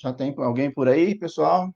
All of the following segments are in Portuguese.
Já tem alguém por aí, pessoal?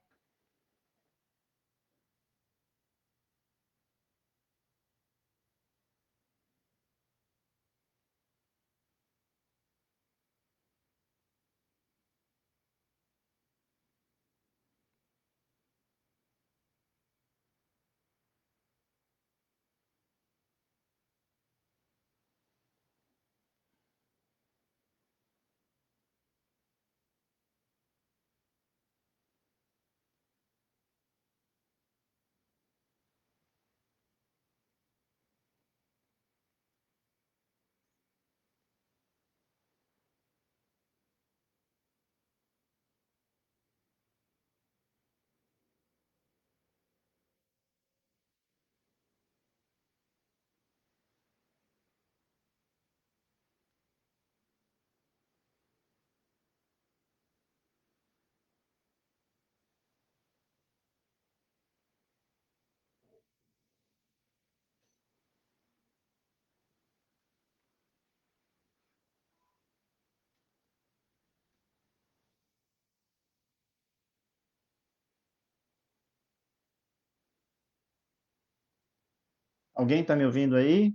Alguém está me ouvindo aí?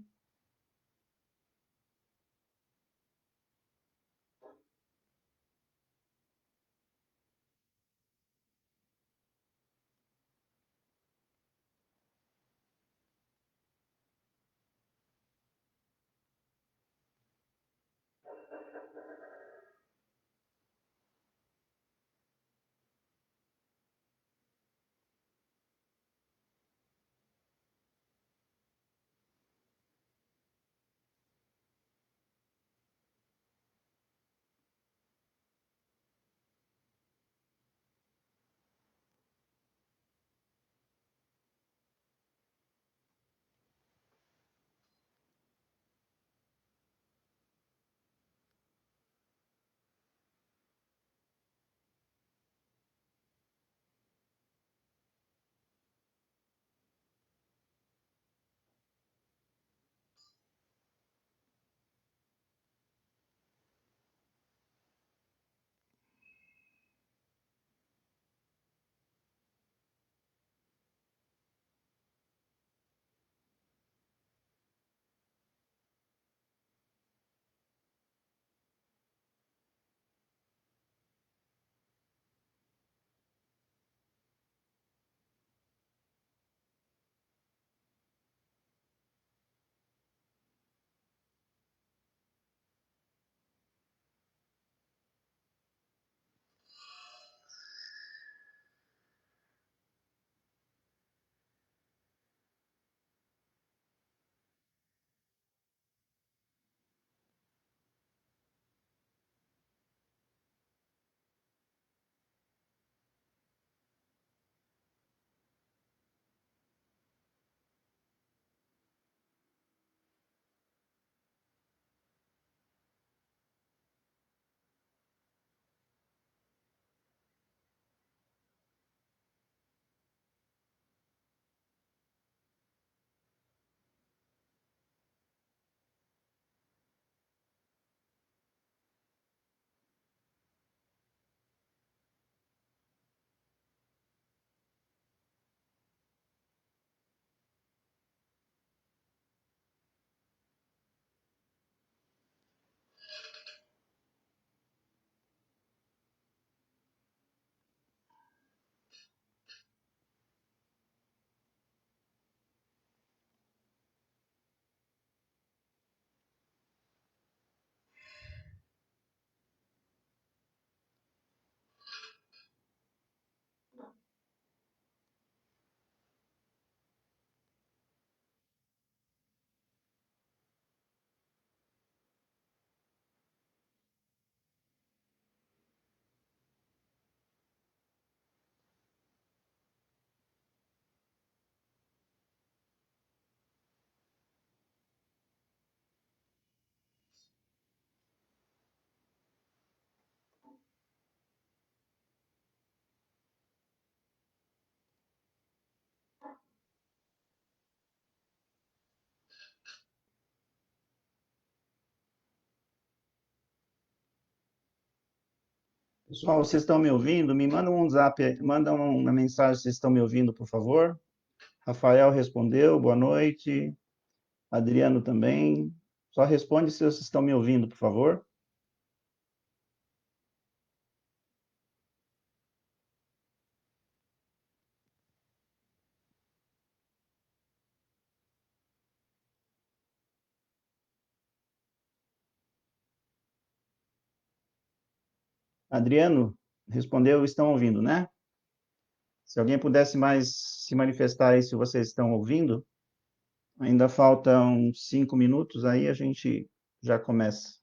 Pessoal, vocês estão me ouvindo? Me mandam um zap, manda uma mensagem se vocês estão me ouvindo, por favor. Rafael respondeu, boa noite. Adriano também. Só responde se vocês estão me ouvindo, por favor. Adriano respondeu, estão ouvindo, né? Se alguém pudesse mais se manifestar aí se vocês estão ouvindo, ainda faltam 5 minutos, aí a gente já começa.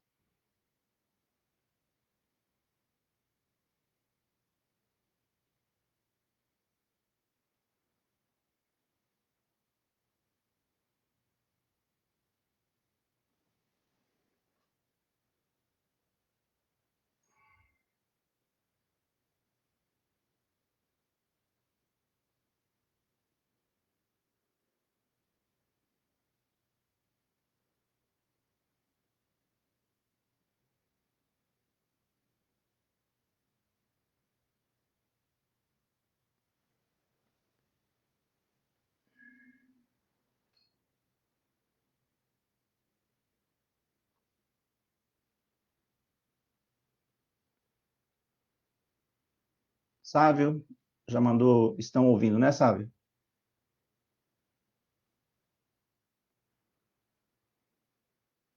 Sávio já mandou, estão ouvindo, né, Sávio?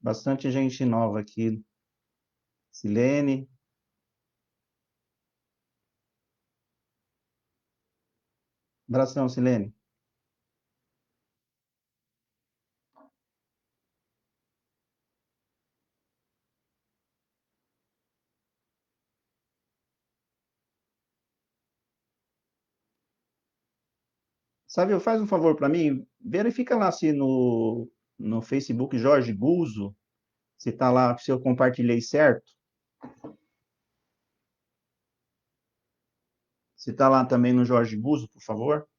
Bastante gente nova aqui. Silene, abração, Silene. Sávio, faz um favor para mim, verifica lá se no Facebook Jorge Guzzo, se tá lá, se eu compartilhei certo, se tá lá também no Jorge Guzzo, por favor.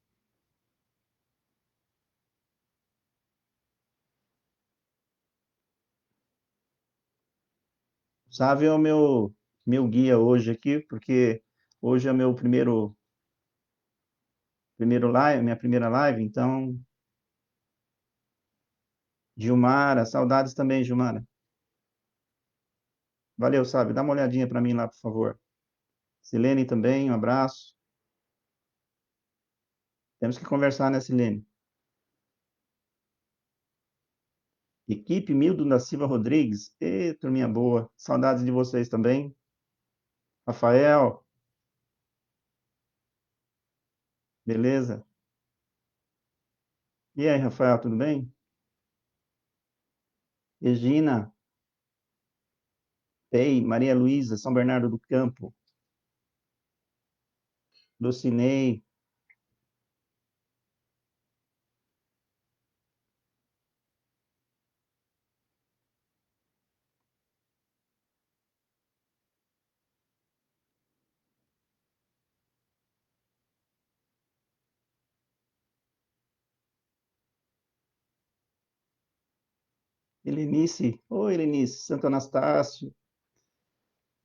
Sávio é o meu guia hoje aqui, porque hoje é o meu primeiro live, minha primeira live, então, Gilmara, saudades também, Gilmara. Valeu, Sávio, dá uma olhadinha para mim lá, por favor. Silene também, um abraço. Temos que conversar, né, Silene? Equipe Mildo da Silva Rodrigues. Ê, turminha boa. Saudades de vocês também. Rafael, beleza? E aí, Rafael, tudo bem? Regina, Ei, Maria Luísa, São Bernardo do Campo, Lucinei. Helenice. Oi, Helenice. Santo Anastácio,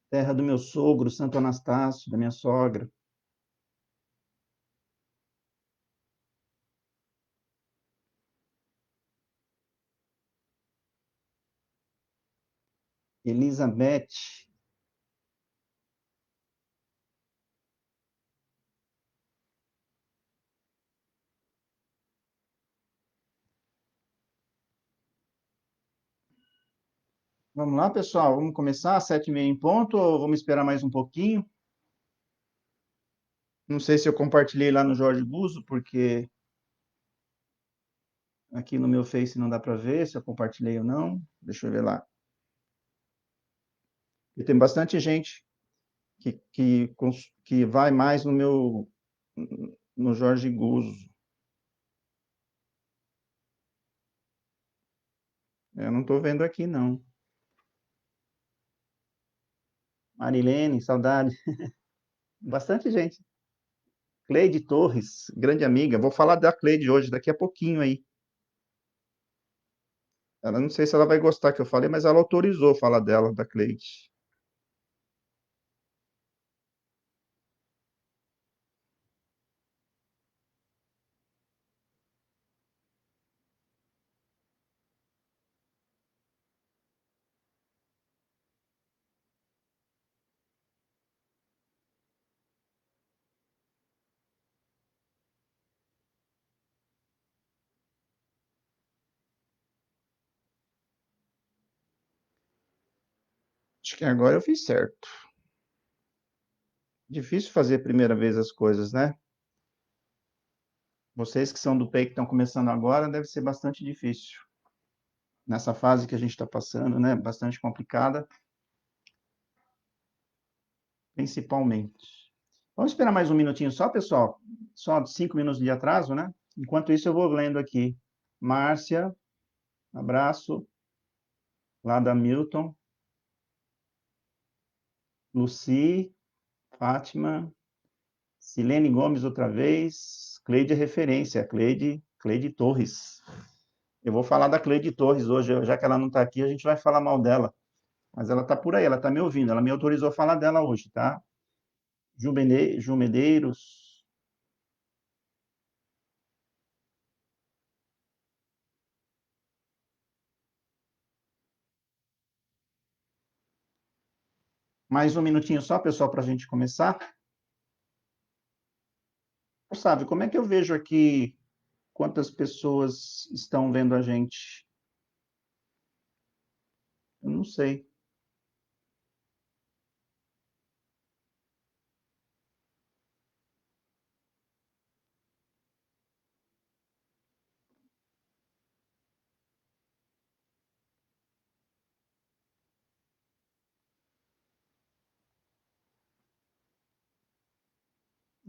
terra do meu sogro, Santo Anastácio, da minha sogra. Elizabeth. Vamos lá, pessoal. Vamos começar às 7h30 em ponto ou vamos esperar mais um pouquinho? Não sei se eu compartilhei lá no Jorge Buzo, porque aqui no meu Face não dá para ver se eu compartilhei ou não. Deixa eu ver lá. E tem bastante gente que vai mais no Jorge Guzzo. Eu não estou vendo aqui, não. Marilene, saudade. Bastante gente. Cleide Torres, grande amiga. Vou falar da Cleide hoje, daqui a pouquinho aí. Ela não sei se ela vai gostar que eu falei, mas ela autorizou falar dela, da Cleide. Acho que agora eu fiz certo. Difícil fazer a primeira vez as coisas, né? Vocês que são do PEI que estão começando agora, deve ser bastante difícil. Nessa fase que a gente está passando, né? Bastante complicada, principalmente. Vamos esperar mais um minutinho só, pessoal? Só 5 minutos de atraso, né? Enquanto isso, eu vou lendo aqui. Márcia, abraço. Lá da Milton. Luci, Fátima. Silene Gomes outra vez. Cleide é referência. Cleide Torres. Eu vou falar da Cleide Torres hoje, já que ela não está aqui, a gente vai falar mal dela. Mas ela está por aí, ela está me ouvindo. Ela me autorizou a falar dela hoje, tá? Ju Medeiros. Mais um minutinho só, pessoal, para a gente começar. Sabe, como é que eu vejo aqui quantas pessoas estão vendo a gente? Eu não sei.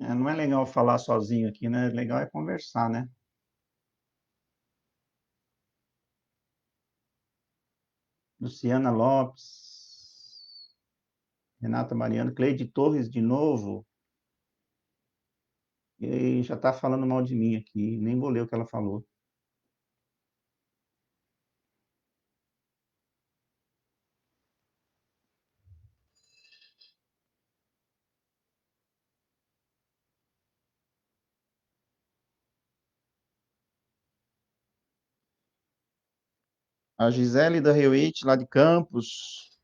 Não é legal falar sozinho aqui, né? Legal é conversar, né? Luciana Lopes, Renata Mariano, Cleide Torres de novo. E já está falando mal de mim aqui, nem vou ler o que ela falou. A Gisele da Reuit, lá de Campos,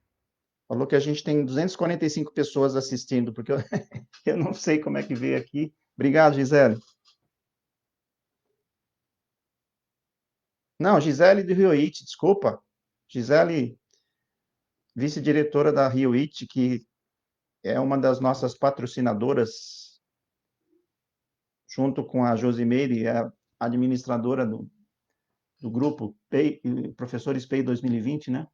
falou que a gente tem 245 pessoas assistindo, porque eu, eu não sei como é que veio aqui. Obrigado, Gisele. Não, Gisele de Reuit, desculpa. Gisele, vice-diretora da Reuit, que é uma das nossas patrocinadoras, junto com a Josimeire, é a administradora do grupo PEI, Professores PEI 2020, né?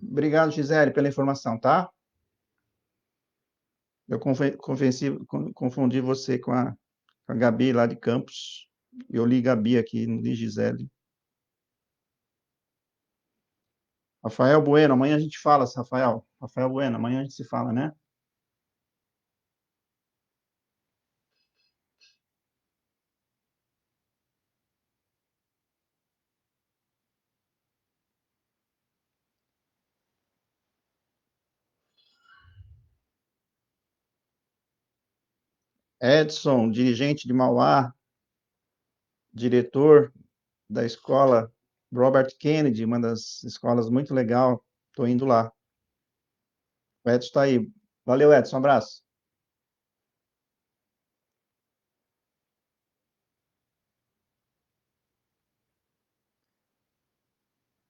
Obrigado, Gisele, pela informação, tá? Eu confundi você com a Gabi lá de Campos. Eu li Gabi aqui, não li Gisele. Rafael Bueno, amanhã a gente fala, Rafael. Rafael Bueno, amanhã a gente se fala, né? Edson, dirigente de Mauá, diretor da escola Robert Kennedy, uma das escolas muito legal. Estou indo lá. O Edson está aí. Valeu, Edson. Um abraço.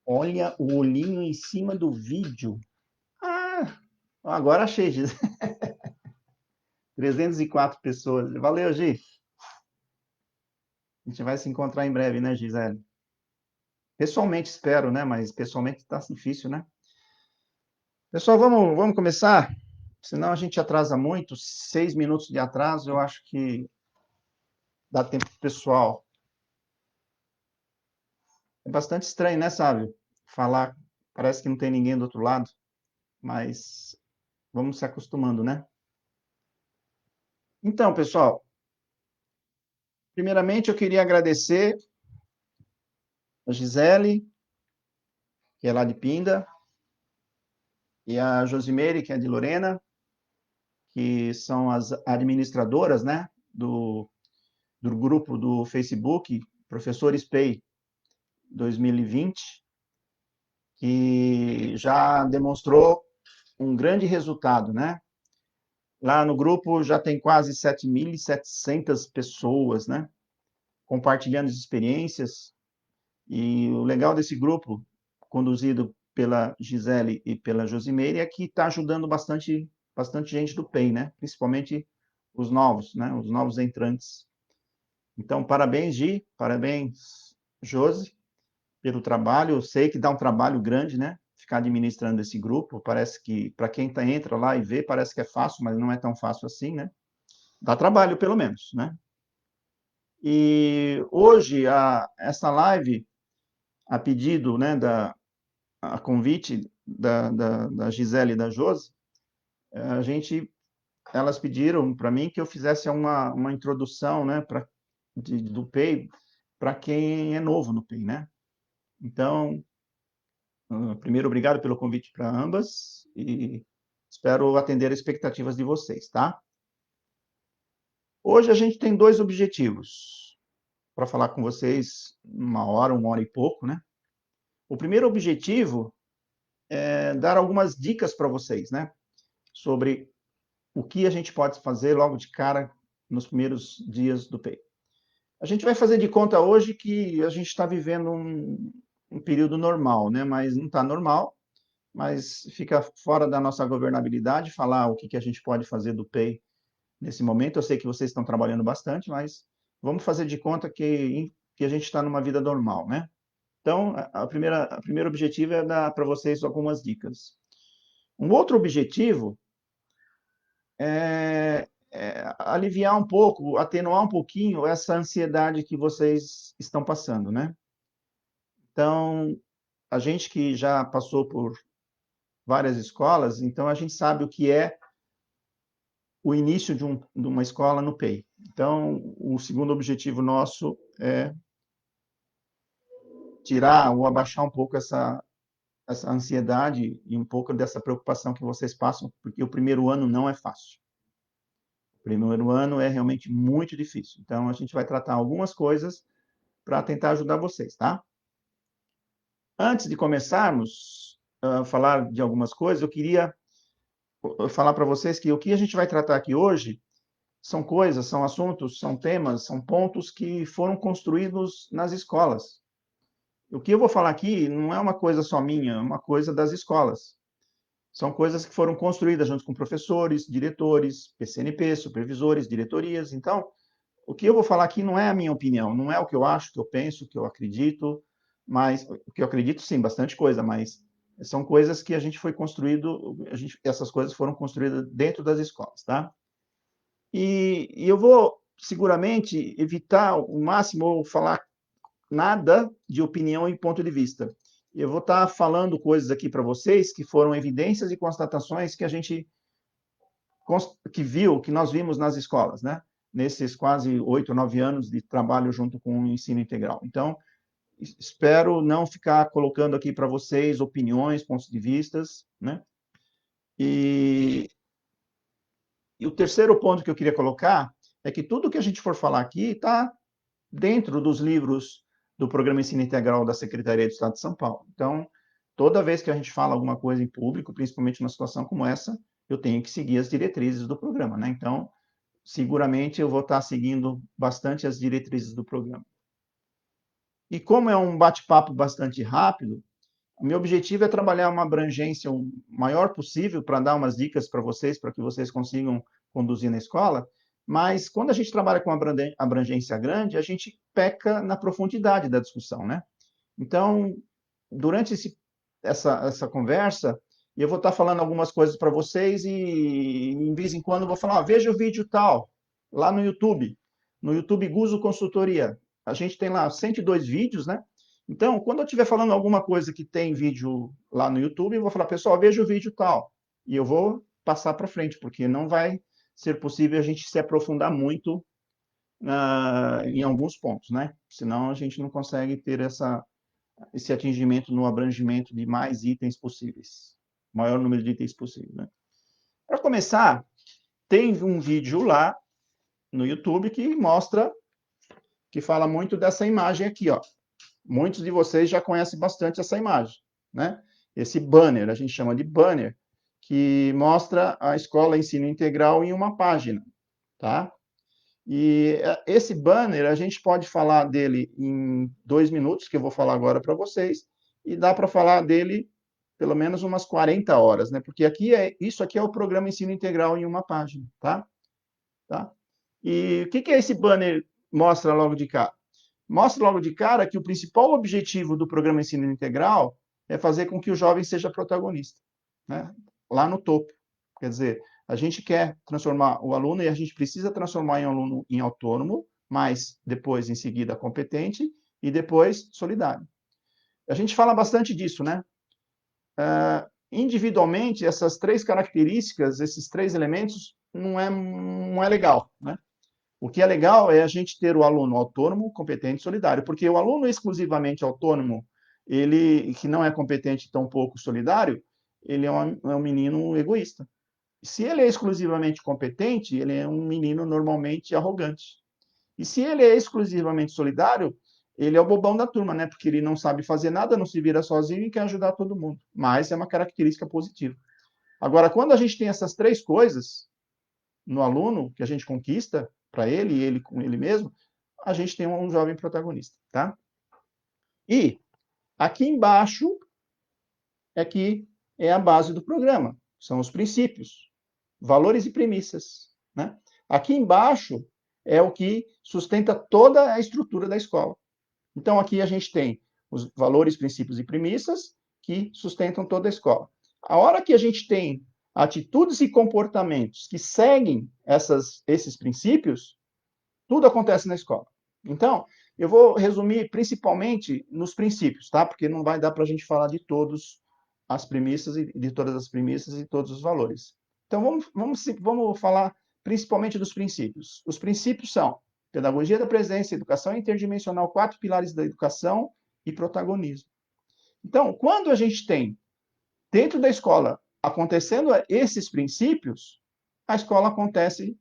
Olha o olhinho em cima do vídeo. Ah, agora achei, 304 pessoas. Valeu, Gi. A gente vai se encontrar em breve, né, Gisele? Pessoalmente espero, né? Mas pessoalmente está difícil, né? Pessoal, vamos começar? Senão a gente atrasa muito. 6 minutos de atraso, eu acho que dá tempo pro pessoal. É bastante estranho, né, Sábio? Falar, parece que não tem ninguém do outro lado, mas vamos se acostumando, né? Então, pessoal, primeiramente eu queria agradecer a Gisele, que é lá de Pinda, e a Josimeire, que é de Lorena, que são as administradoras, né, do grupo do Facebook, Professores PEI 2020, que já demonstrou um grande resultado, né? Lá no grupo já tem quase 7.700 pessoas, né? Compartilhando as experiências. E o legal desse grupo, conduzido pela Gisele e pela Josimeire, é que está ajudando bastante gente do PEI, né? Principalmente os novos, né? Os novos entrantes. Então, parabéns, Gi, parabéns, Josi, pelo trabalho. Eu sei que dá um trabalho grande, né? Ficar administrando esse grupo. Parece que, para quem entra lá e vê, parece que é fácil, mas não é tão fácil assim, né? Dá trabalho, pelo menos, né? E hoje, essa live, a pedido, né, a convite da Gisele e da Josi, a gente, elas pediram para mim que eu fizesse uma introdução, né, do PEI para quem é novo no PEI, né? Então, primeiro, obrigado pelo convite para ambas e espero atender as expectativas de vocês, tá? Hoje a gente tem dois objetivos para falar com vocês, uma hora e pouco, né? O primeiro objetivo é dar algumas dicas para vocês, né? Sobre o que a gente pode fazer logo de cara nos primeiros dias do PEI. A gente vai fazer de conta hoje que a gente está vivendo um período normal, né? Mas não está normal, mas fica fora da nossa governabilidade falar o que a gente pode fazer do PEI nesse momento. Eu sei que vocês estão trabalhando bastante, mas vamos fazer de conta que a gente está numa vida normal, né? Então, o primeiro objetivo é dar para vocês algumas dicas. Um outro objetivo é aliviar um pouco, atenuar um pouquinho essa ansiedade que vocês estão passando, né? Então, a gente que já passou por várias escolas, então a gente sabe o que é o início de uma escola no PEI. Então, o segundo objetivo nosso é tirar ou abaixar um pouco essa ansiedade e um pouco dessa preocupação que vocês passam, porque o primeiro ano não é fácil. O primeiro ano é realmente muito difícil. Então, a gente vai tratar algumas coisas para tentar ajudar vocês, tá? Antes de começarmos a falar de algumas coisas, eu queria falar para vocês que o que a gente vai tratar aqui hoje são coisas, são assuntos, são temas, são pontos que foram construídos nas escolas. O que eu vou falar aqui não é uma coisa só minha, é uma coisa das escolas. São coisas que foram construídas junto com professores, diretores, PCNP, supervisores, diretorias. Então, o que eu vou falar aqui não é a minha opinião, não é o que eu acho, o que eu penso, o que eu acredito, mas o que eu acredito, sim, bastante coisa, mas são coisas que a gente foi construído, essas coisas foram construídas dentro das escolas, tá? E eu vou seguramente evitar o máximo ou falar nada de opinião e ponto de vista. Eu vou estar falando coisas aqui para vocês que foram evidências e constatações que a gente que nós vimos nas escolas, né? Nesses quase 8, 9 anos de trabalho junto com o ensino integral. Então, espero não ficar colocando aqui para vocês opiniões, pontos de vistas, né? E, e o terceiro ponto que eu queria colocar é que tudo que a gente for falar aqui está dentro dos livros do Programa Ensino Integral da Secretaria do Estado de São Paulo. Então, toda vez que a gente fala alguma coisa em público, principalmente numa situação como essa, eu tenho que seguir as diretrizes do programa, né? Então, seguramente eu vou estar seguindo bastante as diretrizes do programa. E como é um bate-papo bastante rápido, o meu objetivo é trabalhar uma abrangência o maior possível para dar umas dicas para que vocês consigam conduzir na escola, mas quando a gente trabalha com abrangência grande, a gente peca na profundidade da discussão, né? Então, durante essa conversa, eu vou estar falando algumas coisas para vocês e, em vez em quando, eu vou falar, veja o vídeo tal, lá no YouTube Guzo Consultoria. A gente tem lá 102 vídeos, né? Então, quando eu estiver falando alguma coisa que tem vídeo lá no YouTube, eu vou falar, pessoal, veja o vídeo tal. E eu vou passar para frente, porque não vai ser possível a gente se aprofundar muito em alguns pontos, né? Senão a gente não consegue ter esse atingimento no abrangimento de mais itens possíveis, maior número de itens possível, né? Para começar, tem um vídeo lá no YouTube que mostra, que fala muito dessa imagem aqui, ó. Muitos de vocês já conhecem bastante essa imagem, né? Esse banner, a gente chama de banner, que mostra a escola ensino integral em uma página, tá? E esse banner, a gente pode falar dele em 2 minutos, que eu vou falar agora para vocês, e dá para falar dele pelo menos umas 40 horas, né? Porque isso aqui é o programa ensino integral em uma página, tá? Tá? E o que esse banner mostra logo de cara? Mostra logo de cara que o principal objetivo do programa ensino integral é fazer com que o jovem seja protagonista, né? Lá no topo. Quer dizer, a gente quer transformar o aluno e a gente precisa transformar em um aluno em autônomo, mas depois, em seguida, competente e depois solidário. A gente fala bastante disso, né? Individualmente, essas 3 características, esses 3 elementos, não é legal, né? O que é legal é a gente ter o aluno autônomo, competente e solidário, porque o aluno exclusivamente autônomo, ele que não é competente, tampouco solidário, ele é um menino egoísta. Se ele é exclusivamente competente, ele é um menino normalmente arrogante. E se ele é exclusivamente solidário, ele é o bobão da turma, né? Porque ele não sabe fazer nada, não se vira sozinho e quer ajudar todo mundo. Mas é uma característica positiva. Agora, quando a gente tem essas 3 coisas no aluno, que a gente conquista para ele e ele com ele mesmo, a gente tem um jovem protagonista, tá? E aqui embaixo é que é a base do programa, são os princípios, valores e premissas, né? Aqui embaixo é o que sustenta toda a estrutura da escola. Então, aqui a gente tem os valores, princípios e premissas que sustentam toda a escola. A hora que a gente tem atitudes e comportamentos que seguem esses princípios, tudo acontece na escola. Então, eu vou resumir principalmente nos princípios, tá? Porque não vai dar para a gente falar de todas as premissas e todos os valores. Então, vamos falar principalmente dos princípios. Os princípios são pedagogia da presença, educação interdimensional, 4 pilares da educação e protagonismo. Então, quando a gente tem dentro da escola acontecendo esses princípios, a escola acontece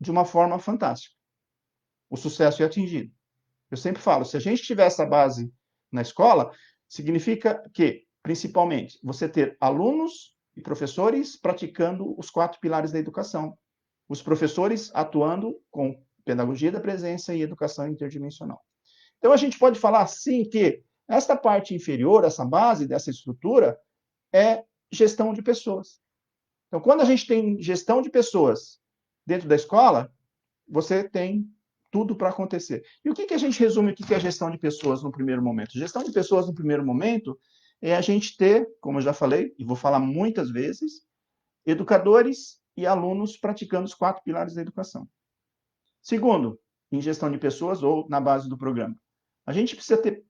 de uma forma fantástica. O sucesso é atingido. Eu sempre falo, se a gente tiver essa base na escola, significa que, principalmente, você ter alunos e professores praticando os 4 pilares da educação. Os professores atuando com pedagogia da presença e educação interdimensional. Então, a gente pode falar, sim, que esta parte inferior, essa base dessa estrutura, é gestão de pessoas. Então, quando a gente tem gestão de pessoas dentro da escola, você tem tudo para acontecer. E o que a gente resume o que é gestão de pessoas no primeiro momento? Gestão de pessoas no primeiro momento é a gente ter, como eu já falei, e vou falar muitas vezes, educadores e alunos praticando os 4 pilares da educação. Segundo, em gestão de pessoas ou na base do programa, a gente precisa ter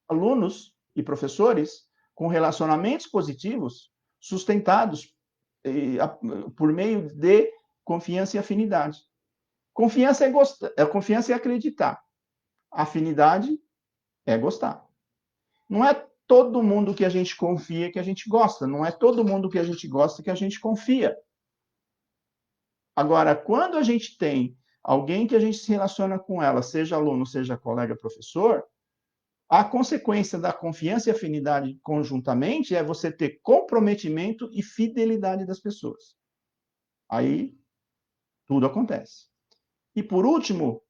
alunos e professores com relacionamentos positivos sustentados por meio de confiança e afinidade. Confiança é acreditar. Afinidade é gostar. Não é todo mundo que a gente confia que a gente gosta. Não é todo mundo que a gente gosta que a gente confia. Agora, quando a gente tem alguém que a gente se relaciona com ela, seja aluno, seja colega, professor, a consequência da confiança e afinidade conjuntamente é você ter comprometimento e fidelidade das pessoas. Aí, tudo acontece. E, por último,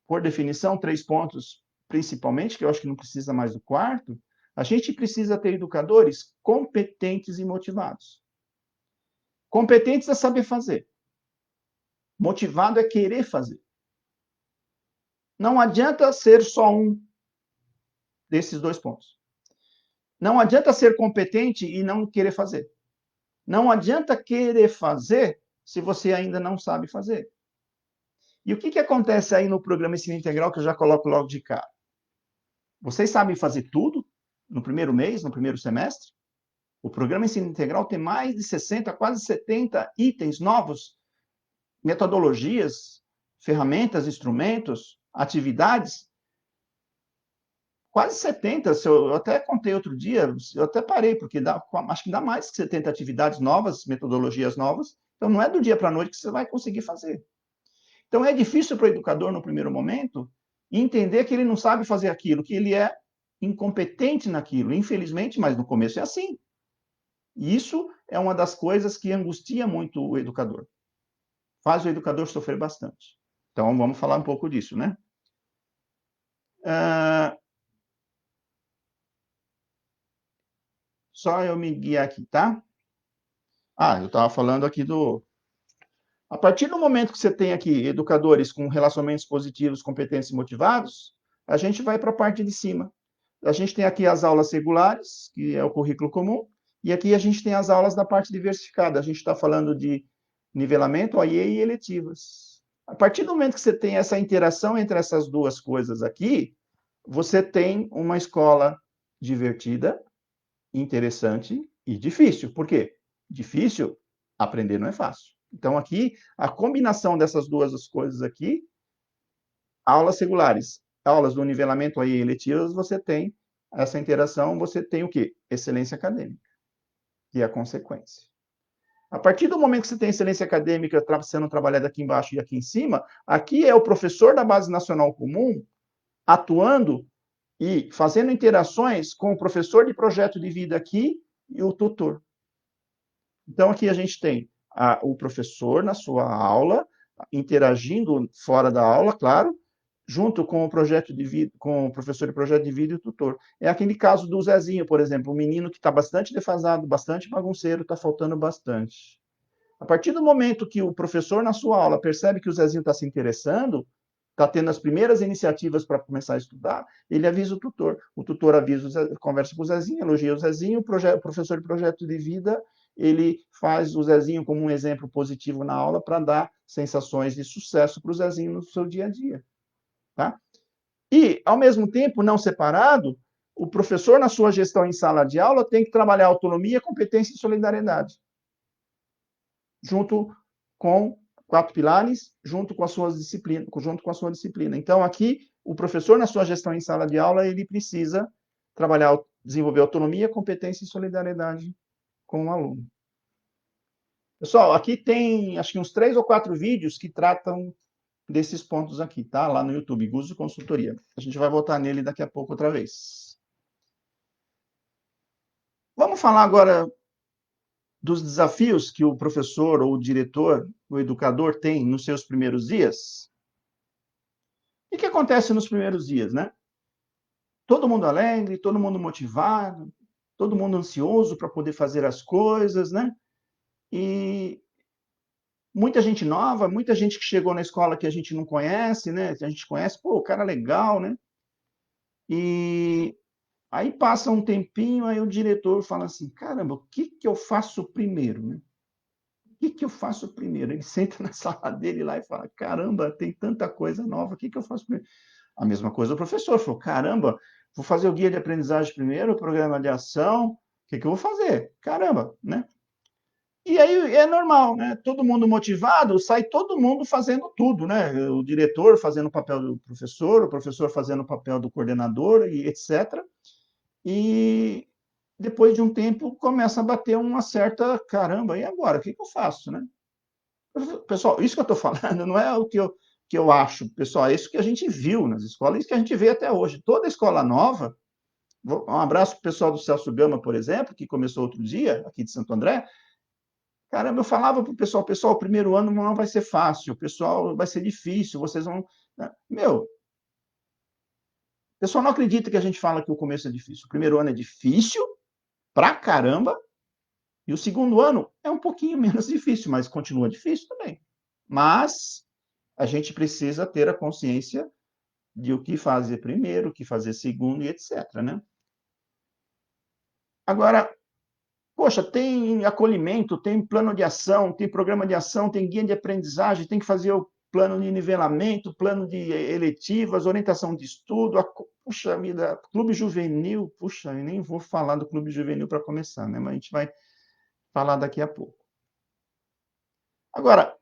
por definição, 3 pontos principalmente, que eu acho que não precisa mais do quarto, a gente precisa ter educadores competentes e motivados. Competentes é saber fazer. Motivado é querer fazer. Não adianta ser só um desses 2 pontos. Não adianta ser competente e não querer fazer. Não adianta querer fazer se você ainda não sabe fazer. E o que acontece aí no programa Ensino Integral, que eu já coloco logo de cara? Vocês sabem fazer tudo no primeiro mês, no primeiro semestre? O programa Ensino Integral tem mais de 60, quase 70 itens novos, metodologias, ferramentas, instrumentos, atividades. Quase 70, eu até contei outro dia, eu até parei, porque acho que dá mais que 70 atividades novas, metodologias novas. Então, não é do dia para a noite que você vai conseguir fazer. Então, é difícil para o educador, no primeiro momento, entender que ele não sabe fazer aquilo, que ele é incompetente naquilo. Infelizmente, mas no começo é assim. E isso é uma das coisas que angustia muito o educador. Faz o educador sofrer bastante. Então, vamos falar um pouco disso, né? Só eu me guiar aqui, tá? Eu estava falando aqui do... A partir do momento que você tem aqui educadores com relacionamentos positivos, competentes e motivados, a gente vai para a parte de cima. A gente tem aqui as aulas regulares, que é o currículo comum, e aqui a gente tem as aulas da parte diversificada. A gente está falando de nivelamento, OIE e eletivas. A partir do momento que você tem essa interação entre essas duas coisas aqui, você tem uma escola divertida, interessante e difícil. Por quê? Difícil, aprender não é fácil. Então, aqui, a combinação dessas duas coisas aqui, aulas regulares, aulas do nivelamento aí eletivas, você tem essa interação, você tem o quê? Excelência acadêmica, que é a consequência. A partir do momento que você tem excelência acadêmica sendo trabalhada aqui embaixo e aqui em cima, aqui é o professor da Base Nacional Comum atuando e fazendo interações com o professor de projeto de vida aqui e o tutor. Então, aqui a gente tem o professor na sua aula, interagindo fora da aula, claro, junto com o projeto de vida, com o professor de projeto de vida e o tutor. É aquele caso do Zezinho, por exemplo, um menino que está bastante defasado, bastante bagunceiro, está faltando bastante. A partir do momento que o professor, na sua aula, percebe que o Zezinho está se interessando, está tendo as primeiras iniciativas para começar a estudar, ele avisa o tutor avisa, conversa com o Zezinho, elogia o Zezinho, o professor de projeto de vida, ele faz o Zezinho como um exemplo positivo na aula para dar sensações de sucesso para o Zezinho no seu dia a dia. Tá? E, ao mesmo tempo, não separado, o professor, na sua gestão em sala de aula, tem que trabalhar autonomia, competência e solidariedade, junto com 4 pilares, junto com a sua disciplina. Então, aqui, o professor, na sua gestão em sala de aula, ele precisa trabalhar, desenvolver autonomia, competência e solidariedade com o aluno. Pessoal, aqui tem, acho que uns 3 ou 4 vídeos que tratam desses pontos aqui, tá? Lá no YouTube, Guzo Consultoria. A gente vai voltar nele daqui a pouco outra vez. Vamos falar agora dos desafios que o professor ou o diretor, o educador tem nos seus primeiros dias. O que acontece nos primeiros dias, né? Todo mundo alegre, todo mundo motivado, todo mundo ansioso para poder fazer as coisas, né? E muita gente nova, muita gente que chegou na escola que a gente não conhece, né? A gente conhece, pô, o cara é legal, né? E aí passa um tempinho, aí o diretor fala assim, caramba, o que que eu faço primeiro, né? O que que eu faço primeiro? Ele senta na sala dele lá e fala, caramba, tem tanta coisa nova, o que que eu faço primeiro? A mesma coisa o professor falou, caramba, vou fazer o guia de aprendizagem primeiro, o programa de ação, o que que eu vou fazer? Caramba, né? E aí é normal, né? Todo mundo motivado, sai todo mundo fazendo tudo, né? O diretor fazendo o papel do professor, o professor fazendo o papel do coordenador e etc. E depois de um tempo começa a bater uma certa, caramba, e agora? O que que eu faço, né? Pessoal, isso que eu estou falando não é o que eu acho, pessoal, é isso que a gente viu nas escolas, isso que a gente vê até hoje. Toda escola nova, um abraço para o pessoal do Celso Gama, por exemplo, que começou outro dia, aqui de Santo André. Caramba, eu falava para o pessoal, o primeiro ano não vai ser fácil, o pessoal vai ser difícil, vocês vão... Meu, o pessoal não acredita que a gente fala que o começo é difícil. O primeiro ano é difícil, pra caramba, e o segundo ano é um pouquinho menos difícil, mas continua difícil também. Mas a gente precisa ter a consciência de o que fazer primeiro, o que fazer segundo e etc, né? Agora, poxa, tem acolhimento, tem plano de ação, tem programa de ação, tem guia de aprendizagem, tem que fazer o plano de nivelamento, plano de eletivas, orientação de estudo, puxa vida, clube juvenil, puxa, eu nem vou falar do clube juvenil para começar, né? Mas a gente vai falar daqui a pouco. Agora,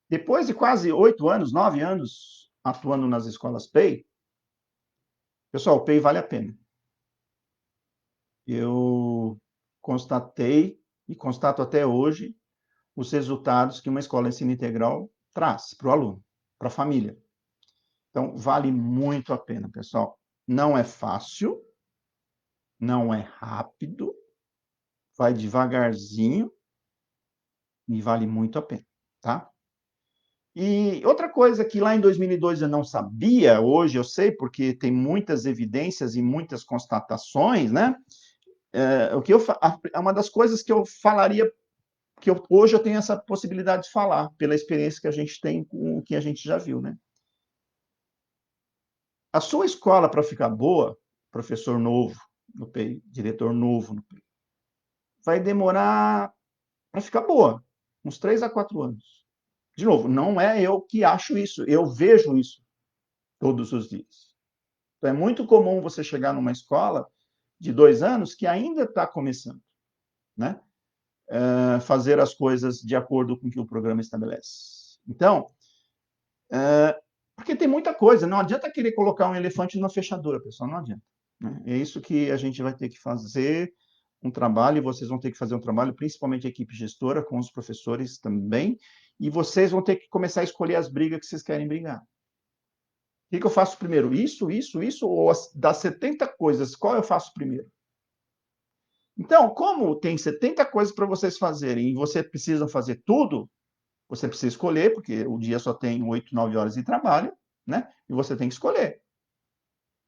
depois de quase 8 anos, 9 anos atuando nas escolas PEI, pessoal, o PEI vale a pena. Eu constatei e constato até hoje os resultados que uma escola ensino integral traz para o aluno, para a família. Então, vale muito a pena, pessoal. Não é fácil, não é rápido, vai devagarzinho e vale muito a pena, tá? E outra coisa que lá em 2002 eu não sabia, hoje eu sei, porque tem muitas evidências e muitas constatações, né? Uma das coisas que eu falaria, hoje eu tenho essa possibilidade de falar, pela experiência que a gente tem com o que a gente já viu, né? A sua escola, para ficar boa, professor novo no PEI, diretor novo no PEI, vai demorar para ficar boa, uns 3 a 4 anos. De novo, não é eu que acho isso, eu vejo isso todos os dias. Então, é muito comum você chegar numa escola de 2 anos que ainda está começando, né? Fazer as coisas de acordo com o que o programa estabelece. Então, porque tem muita coisa, não adianta querer colocar um elefante numa fechadura, pessoal, não adianta. Né? É isso que a gente vai ter que fazer um trabalho, e vocês vão ter que fazer um trabalho, principalmente a equipe gestora, com os professores também, e vocês vão ter que começar a escolher as brigas que vocês querem brigar. O que eu faço primeiro? Isso, ou das 70 coisas, qual eu faço primeiro? Então, como tem 70 coisas para vocês fazerem e você precisa fazer tudo, você precisa escolher, porque o dia só tem 8, 9 horas de trabalho, né? E você tem que escolher.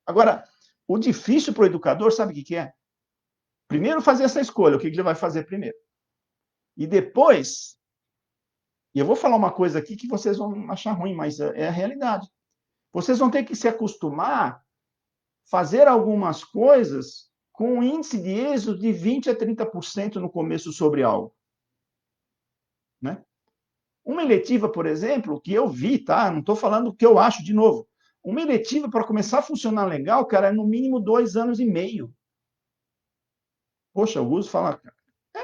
Agora, o difícil para o educador, sabe o que é? Primeiro fazer essa escolha, o que ele vai fazer primeiro. E depois, e eu vou falar uma coisa aqui que vocês vão achar ruim, mas é a realidade. Vocês vão ter que se acostumar a fazer algumas coisas com um índice de êxito de 20 a 30% no começo sobre algo. Né? Uma eletiva, por exemplo, que eu vi, tá? Não estou falando o que eu acho de novo. Uma eletiva, para começar a funcionar legal, cara, é no mínimo 2 anos e meio. Poxa, o uso fala,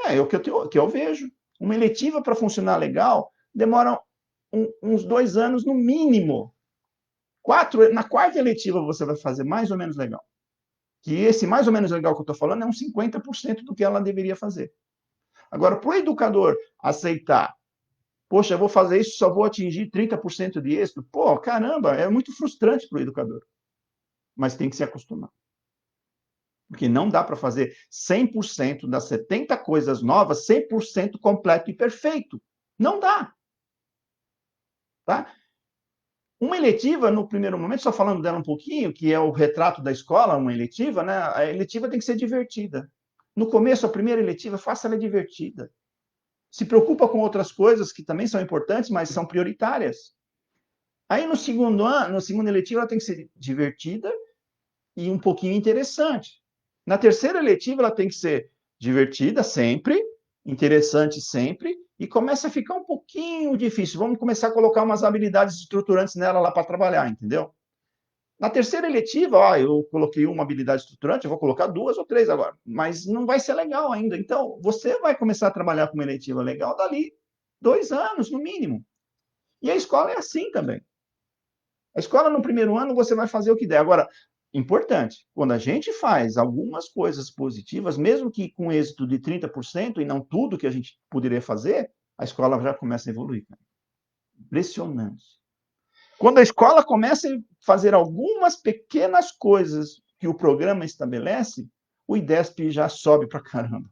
é o que eu vejo. Uma eletiva para funcionar legal demora uns 2 anos no mínimo. Na quarta eletiva você vai fazer mais ou menos legal. Que esse mais ou menos legal que eu estou falando é uns 50% do que ela deveria fazer. Agora, para o educador aceitar, poxa, eu vou fazer isso, só vou atingir 30% de êxito, pô, caramba, é muito frustrante para o educador. Mas tem que se acostumar. Porque não dá para fazer 100% das 70 coisas novas, 100% completo e perfeito. Não dá. Tá? Uma eletiva, no primeiro momento, só falando dela um pouquinho, que é o retrato da escola, uma eletiva, né? A eletiva tem que ser divertida. No começo, a primeira eletiva, faça ela divertida. Se preocupa com outras coisas que também são importantes, mas são prioritárias. Aí, no segundo ano, na segunda eletiva, ela tem que ser divertida e um pouquinho interessante. Na terceira eletiva, ela tem que ser divertida sempre, interessante sempre, e começa a ficar um pouquinho difícil. Vamos começar a colocar umas habilidades estruturantes nela lá para trabalhar, entendeu? Na terceira eletiva, ó, eu coloquei uma habilidade estruturante, eu vou colocar 2 ou 3 agora, mas não vai ser legal ainda. Então, você vai começar a trabalhar com uma eletiva legal dali 2 anos, no mínimo. E a escola é assim também. A escola, no primeiro ano, você vai fazer o que der. Agora, importante, quando a gente faz algumas coisas positivas, mesmo que com êxito de 30% e não tudo que a gente poderia fazer, a escola já começa a evoluir. Impressionante. Quando a escola começa a fazer algumas pequenas coisas que o programa estabelece, o IDESP já sobe para caramba.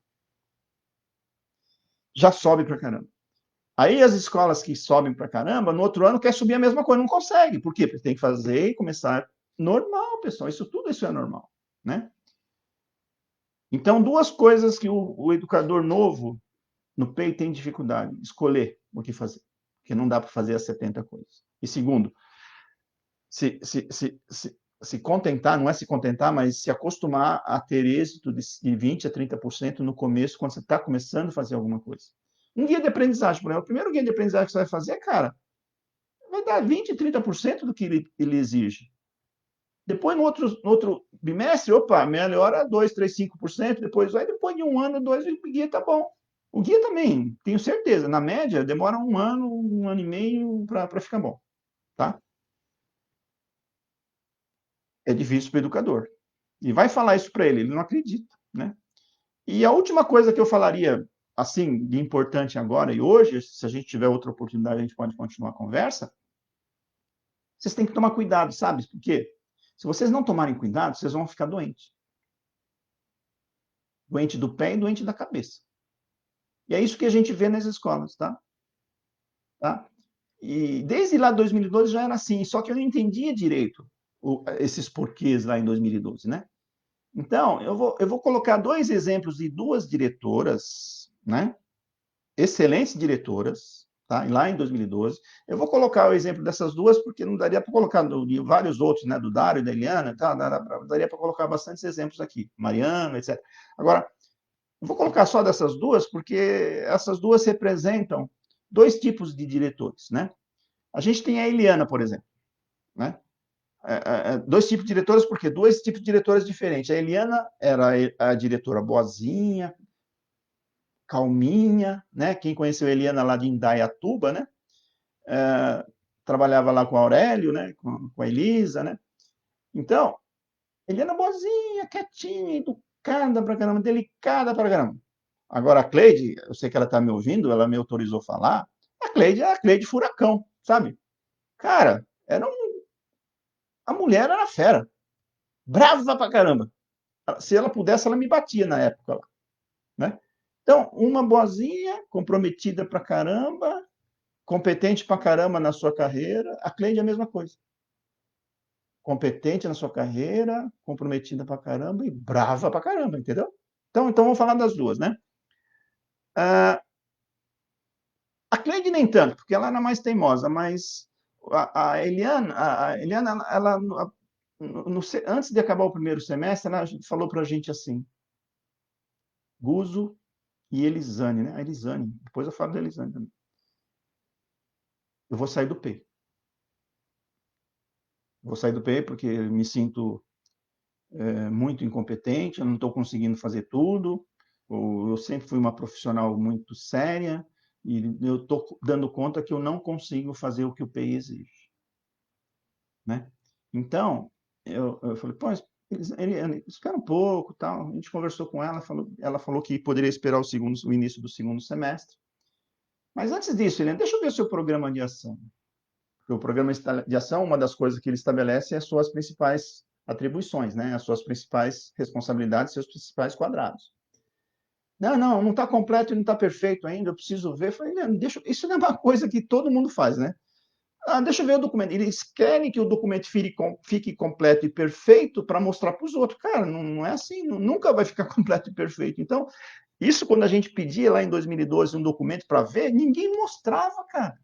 Já sobe para caramba. Aí as escolas que sobem para caramba, no outro ano quer subir a mesma coisa, não consegue. Por quê? Porque tem que fazer e começar normal, pessoal. Tudo isso é normal, né? Então, duas coisas que o educador novo no PEI tem dificuldade: escolher o que fazer, porque não dá para fazer as 70 coisas. E segundo, se contentar, não é se contentar, mas se acostumar a ter êxito de 20 a 30% no começo, quando você está começando a fazer alguma coisa. Um guia de aprendizagem, por exemplo, o primeiro guia de aprendizagem que você vai fazer, cara, vai dar 20, 30% do que ele exige. Depois, no outro bimestre, opa, melhora 2, 3, 5%, depois de um ano, 2, o guia tá bom. O guia também, tenho certeza, na média, demora um ano e meio para ficar bom, tá? É difícil para o educador. E vai falar isso para ele não acredita, né? E a última coisa que eu falaria, assim, de importante agora e hoje, se a gente tiver outra oportunidade, a gente pode continuar a conversa, vocês têm que tomar cuidado, sabe? Por quê? Se vocês não tomarem cuidado, vocês vão ficar doentes. Doente do pé e doente da cabeça. E é isso que a gente vê nas escolas, tá? Tá? E desde lá de 2012 já era assim, só que eu não entendia direito esses porquês lá em 2012, né? Então, eu vou colocar dois exemplos de duas diretoras, né? Excelentes diretoras, tá? Lá em 2012. Eu vou colocar o exemplo dessas duas, porque não daria para colocar de vários outros, né? Do Dário, da Eliana, tá? Daria para colocar bastantes exemplos aqui. Mariana, etc. Agora, eu vou colocar só dessas duas, porque essas duas representam dois tipos de diretores, né? A gente tem a Eliana, por exemplo, né? Dois tipos de diretoras, porque dois tipos de diretoras diferentes. A Eliana era a diretora boazinha, calminha, né? Quem conheceu a Eliana lá de Indaiatuba, né? Trabalhava lá com o Aurélio, né? Com a Elisa, né? Então, Eliana boazinha, quietinha, educada pra caramba, delicada pra caramba. Agora, a Cleide, eu sei que ela está me ouvindo, ela me autorizou a falar. A Cleide é a Cleide Furacão, sabe? Cara, a mulher era fera, brava pra caramba. Se ela pudesse, ela me batia na época lá, né? Então, uma boazinha, comprometida pra caramba, competente pra caramba na sua carreira. A Cleide é a mesma coisa. Competente na sua carreira, comprometida pra caramba e brava pra caramba, entendeu? Então vamos falar das duas, né? Ah, a Cleide nem tanto, porque ela era mais teimosa, mas a Eliana ela, antes de acabar o primeiro semestre, ela falou para a gente assim, Guzo e Elisane, né? A Elisane, depois eu falo da Elisane também. Eu vou sair do P. Vou sair do P porque me sinto muito incompetente, eu não estou conseguindo fazer tudo, eu sempre fui uma profissional muito séria, e eu estou dando conta que eu não consigo fazer o que o PI exige, né? Então, eu falei, pô, ele espera um pouco, tal. A gente conversou com ela falou que poderia esperar o início do segundo semestre. Mas antes disso, Helena, deixa eu ver o seu programa de ação. Porque o programa de ação, uma das coisas que ele estabelece é as suas principais atribuições, né? As suas principais responsabilidades, seus principais quadrados. Não está completo, não está perfeito ainda, eu preciso ver. Eu falei, deixa, isso não é uma coisa que todo mundo faz, né? Deixa eu ver o documento. Eles querem que o documento fique completo e perfeito para mostrar para os outros. Cara, não é assim, nunca vai ficar completo e perfeito. Então, isso quando a gente pedia lá em 2012 um documento para ver, ninguém mostrava, cara.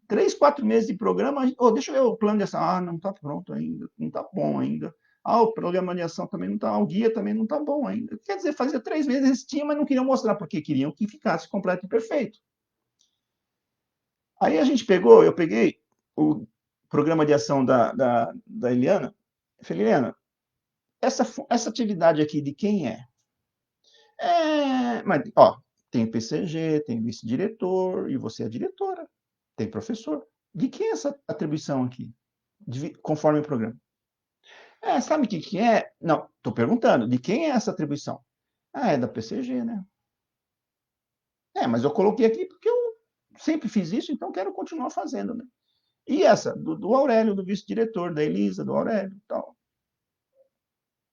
3, 4 meses de programa, deixa eu ver o plano de ação. Não está pronto ainda, não está bom ainda. O programa de ação também não está, o guia também não está bom ainda. Quer dizer, fazia 3 meses eles tinham, mas não queriam mostrar, porque queriam que ficasse completo e perfeito. Aí a gente pegou, eu peguei o programa de ação da Eliana. Eu falei, Eliana, essa atividade aqui de quem é? Mas, ó, tem PCG, tem vice-diretor, e você é diretora, tem professor. De quem é essa atribuição aqui? Conforme o programa. Sabe o que é? Não, estou perguntando, de quem é essa atribuição? É da PCG, né? Mas eu coloquei aqui porque eu sempre fiz isso, então quero continuar fazendo, né? E essa, do Aurélio, do vice-diretor, da Elisa, do Aurélio, tal.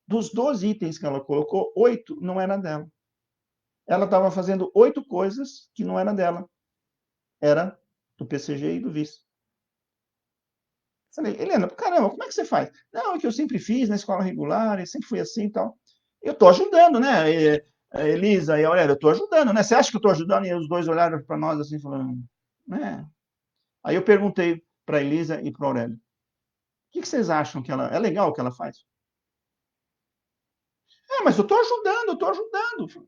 Dos 12 itens que ela colocou, 8 não era dela. Ela estava fazendo 8 coisas que não era dela. Era do PCG e do vice. Falei, Helena, caramba, como é que você faz? Não, é que eu sempre fiz na escola regular, e sempre fui assim e tal. Eu estou ajudando, né? A Elisa e a Aurélia, eu estou ajudando, né? Você acha que eu estou ajudando? E os dois olharam para nós assim, falando, né? Aí eu perguntei para a Elisa e para a Aurélia, o que vocês acham que ela... É legal o que ela faz? Mas eu estou ajudando, eu estou ajudando.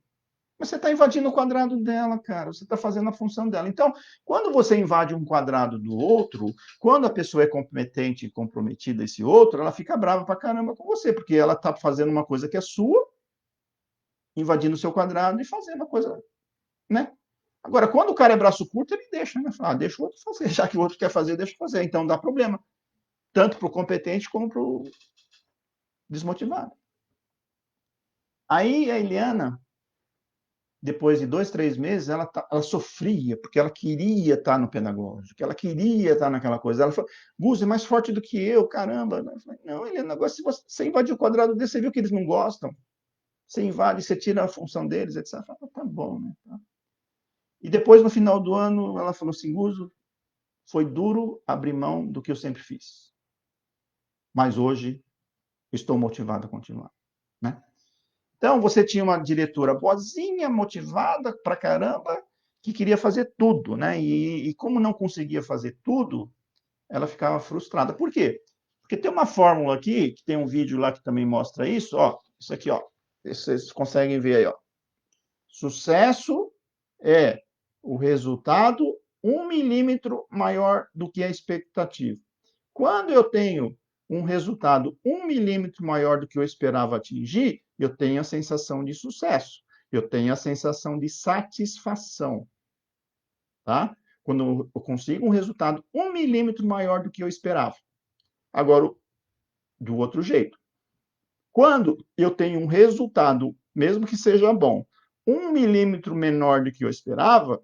Mas você está invadindo o quadrado dela, cara. Você está fazendo a função dela. Então, quando você invade um quadrado do outro, quando a pessoa é competente e comprometida esse outro, ela fica brava pra caramba com você, porque ela está fazendo uma coisa que é sua, invadindo o seu quadrado e fazendo a coisa, né? Agora, quando o cara é braço curto, ele deixa, né? Fala, deixa o outro fazer. Já que o outro quer fazer, deixa eu fazer. Então dá problema. Tanto para o competente como para o desmotivado. Aí a Eliana, depois de 2, 3 meses, ela sofria, porque ela queria estar no pedagógico, ela queria estar naquela coisa. Ela falou, Gus, é mais forte do que eu, caramba. Eu falei, não, Helena, agora se você invade o quadrado desse, você viu que eles não gostam. Você invade, você tira a função deles, etc. Eu falei, tá bom, né? E depois, no final do ano, ela falou assim, Guzo, foi duro abrir mão do que eu sempre fiz. Mas hoje estou motivado a continuar. Né? Então, você tinha uma diretora boazinha, motivada pra caramba, que queria fazer tudo. Né? E como não conseguia fazer tudo, ela ficava frustrada. Por quê? Porque tem uma fórmula aqui, que tem um vídeo lá que também mostra isso. Ó, isso aqui, ó. Vocês conseguem ver aí. Ó. Sucesso é o resultado 1 milímetro maior do que a expectativa. Quando eu tenho um resultado 1 milímetro maior do que eu esperava atingir, eu tenho a sensação de sucesso, eu tenho a sensação de satisfação. Tá? Quando eu consigo um resultado 1 milímetro maior do que eu esperava. Agora, do outro jeito, quando eu tenho um resultado, mesmo que seja bom, 1 milímetro menor do que eu esperava,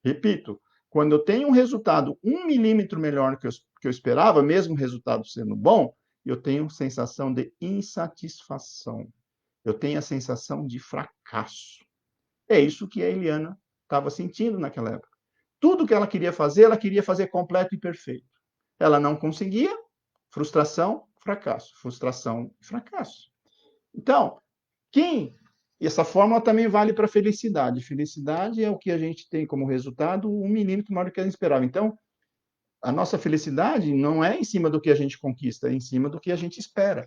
repito, quando eu tenho um resultado 1 milímetro menor do que eu esperava, mesmo o resultado sendo bom, eu tenho sensação de insatisfação. Eu tenho a sensação de fracasso. É isso que a Eliana estava sentindo naquela época. Tudo que ela queria fazer completo e perfeito. Ela não conseguia, frustração, fracasso, frustração, fracasso. Então, essa fórmula também vale para felicidade. Felicidade é o que a gente tem como resultado 1 milímetro maior do que a gente esperava. Então, a nossa felicidade não é em cima do que a gente conquista, é em cima do que a gente espera.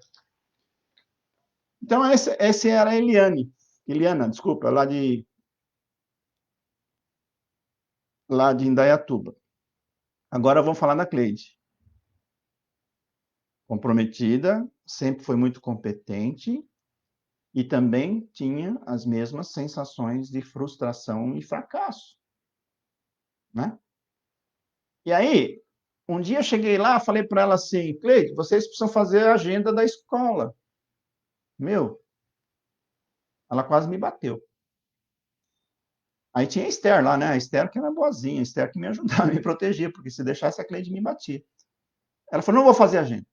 Então, essa era a Eliana, desculpa, lá de Indaiatuba. Agora vamos falar da Cleide. Comprometida, sempre foi muito competente e também tinha as mesmas sensações de frustração e fracasso. Né? E aí, um dia eu cheguei lá, falei para ela assim, Cleide, vocês precisam fazer a agenda da escola. Meu, ela quase me bateu. Aí tinha a Esther lá, né? A Esther que era boazinha, a Esther que me ajudava, me protegia, porque se deixasse a Cleide me batia. Ela falou, não vou fazer agenda.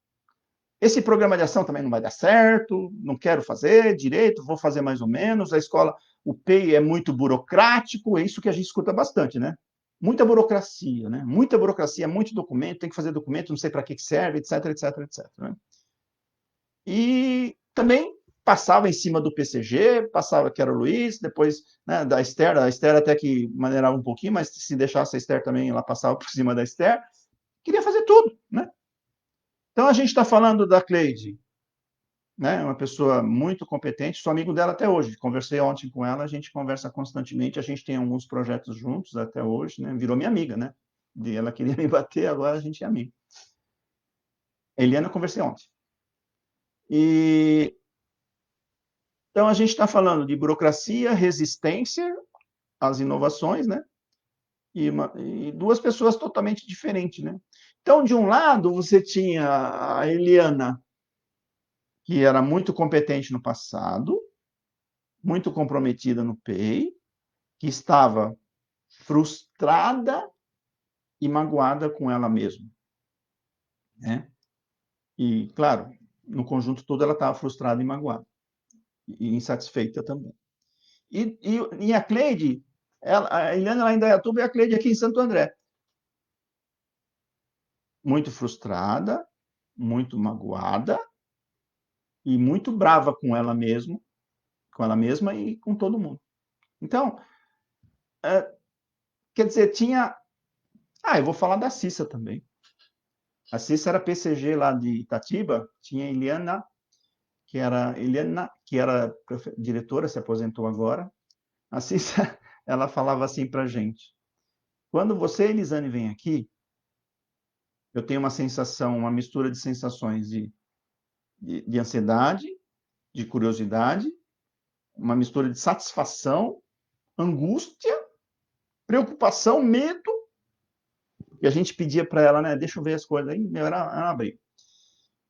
Esse programa de ação também não vai dar certo, não quero fazer direito, vou fazer mais ou menos. A escola, o PEI é muito burocrático, é isso que a gente escuta bastante, né? Muita burocracia, né? Muita burocracia, muito documento, tem que fazer documento, não sei para que serve, etc, etc, etc. Né? E também passava em cima do PCG, passava que era o Luiz, depois né, da Esther, a Esther até que maneirava um pouquinho, mas se deixasse a Esther também, ela passava por cima da Esther. Queria fazer tudo, né? Então a gente está falando da Cleide, né? Uma pessoa muito competente, sou amigo dela até hoje. Conversei ontem com ela, a gente conversa constantemente, a gente tem alguns projetos juntos até hoje, né? Virou minha amiga, né? Ela queria me bater, agora a gente é amigo. Eliana, eu conversei ontem. Então a gente está falando de burocracia, resistência às inovações, né? E duas pessoas totalmente diferentes, né? Então, de um lado, você tinha a Eliana, que era muito competente no passado, muito comprometida no PEI, que estava frustrada e magoada com ela mesma. Né? E, claro, no conjunto todo ela estava frustrada e magoada. E insatisfeita também. E a Cleide, a Eliana lá em Indaiatuba e a Cleide aqui em Santo André. Muito frustrada, muito magoada e muito brava com ela mesma e com todo mundo. Então, quer dizer, tinha... eu vou falar da Cissa também. A Cissa era PCG lá de Itatiba, tinha a Eliana, que era diretora, se aposentou agora. A Cissa, ela falava assim pra gente, quando você, Elisane, vem aqui, eu tenho uma sensação, uma mistura de sensações de ansiedade, de curiosidade, uma mistura de satisfação, angústia, preocupação, medo, e a gente pedia para ela, né, deixa eu ver as coisas, aí era uma briga.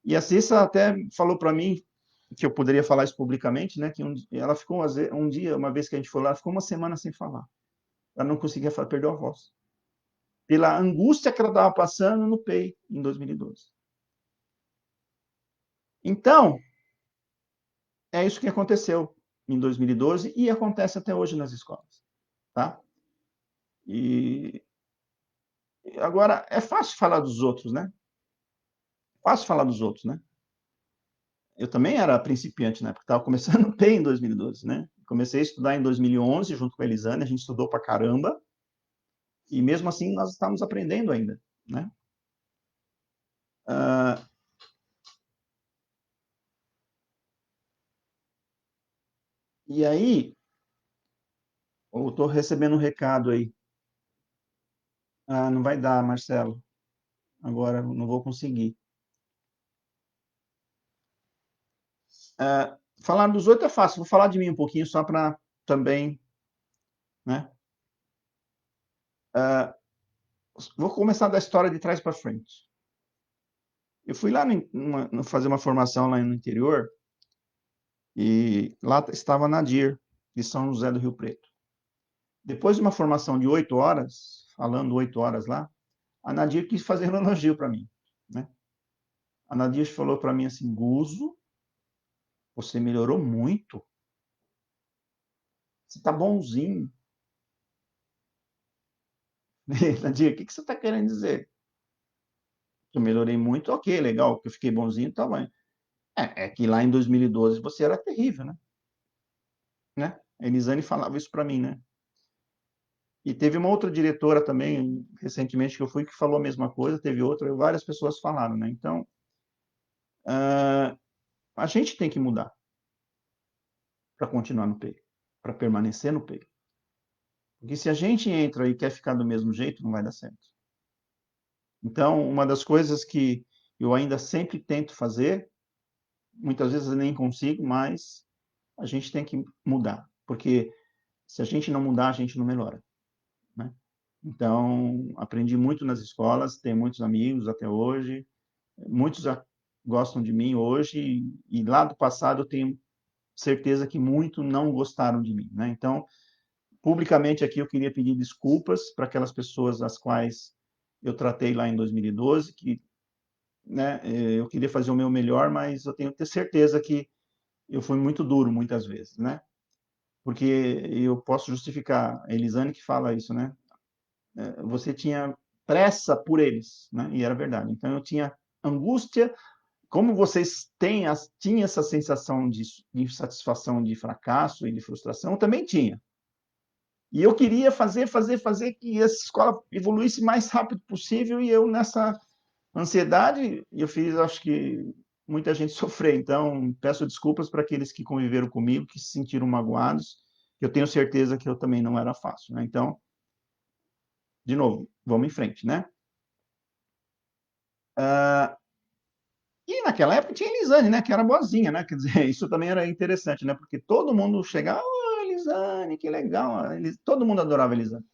E a Cissa até falou para mim, que eu poderia falar isso publicamente, né, que ela ficou um dia, uma vez que a gente foi lá, ficou uma semana sem falar. Ela não conseguia falar, perdeu a voz. Pela angústia que ela estava passando no PEI em 2012. Então, é isso que aconteceu em 2012 e acontece até hoje nas escolas. Tá? E agora, é fácil falar dos outros, né? Fácil falar dos outros, né? Eu também era principiante, né? Porque estava começando bem em 2012, né? Comecei a estudar em 2011, junto com a Elisane, a gente estudou pra caramba, e mesmo assim nós estávamos aprendendo ainda, né? Ah, e aí, eu estou recebendo um recado aí. Ah, não vai dar, Marcelo. Agora não vou conseguir. Falar dos outros é fácil. Vou falar de mim um pouquinho só para também, né? Vou começar da história de trás para frente. Eu fui lá fazer uma formação lá no interior e lá estava a Nadir, de São José do Rio Preto. Depois de uma formação de 8 horas, falando 8 horas lá, a Nadir quis fazer um elogio para mim, né? A Nadir falou para mim assim, Guzo, você melhorou muito. Você tá bonzinho. Nadir, o que você está querendo dizer? Que eu melhorei muito, ok, legal, que eu fiquei bonzinho, tá, mas é que lá em 2012 você era terrível, né? A Elisane falava isso para mim, né? E teve uma outra diretora também, recentemente, que eu fui, que falou a mesma coisa, teve outra, várias pessoas falaram, né? Então, a gente tem que mudar para continuar no PEI, para permanecer no PEI. Porque se a gente entra e quer ficar do mesmo jeito, não vai dar certo. Então, uma das coisas que eu ainda sempre tento fazer, muitas vezes eu nem consigo, mas a gente tem que mudar. Porque se a gente não mudar, a gente não melhora, né? Então, aprendi muito nas escolas, tenho muitos amigos até hoje, muitos gostam de mim hoje, e lá do passado eu tenho certeza que muitos não gostaram de mim, né? Então, publicamente aqui eu queria pedir desculpas para aquelas pessoas as quais eu tratei lá em 2012, que, né, eu queria fazer o meu melhor, mas eu tenho que ter certeza que eu fui muito duro muitas vezes, né? Porque eu posso justificar, a Elisane que fala isso, né? Você tinha pressa por eles, né? E era verdade. Então eu tinha angústia, como vocês tinham essa sensação de insatisfação, de fracasso e de frustração, eu também tinha. E eu queria fazer que essa escola evoluísse o mais rápido possível, e eu nessa ansiedade, eu fiz, acho que muita gente sofrer. Então, peço desculpas para aqueles que conviveram comigo, que se sentiram magoados, que eu tenho certeza que eu também não era fácil, né? Então, de novo, vamos em frente, né? E naquela época tinha a Elisane, né? Que era boazinha, né? Quer dizer, isso também era interessante, né? Porque todo mundo chegava, oh, Elisane, que legal. Todo mundo adorava a Elisane.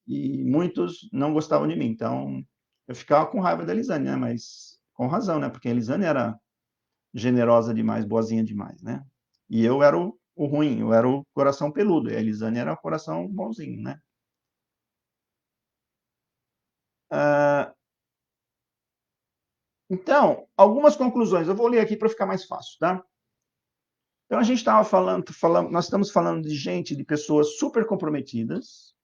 E muitos não gostavam de mim. Então, eu ficava com raiva da Elisane, né? Mas com razão, né? Porque a Elisane era generosa demais, boazinha demais, né? E eu era o ruim, eu era o coração peludo. E a Elisane era o coração bonzinho, né? Ah, então, algumas conclusões. Eu vou ler aqui para ficar mais fácil, tá? Então, a gente estava falando, nós estamos falando de gente, de pessoas super comprometidas,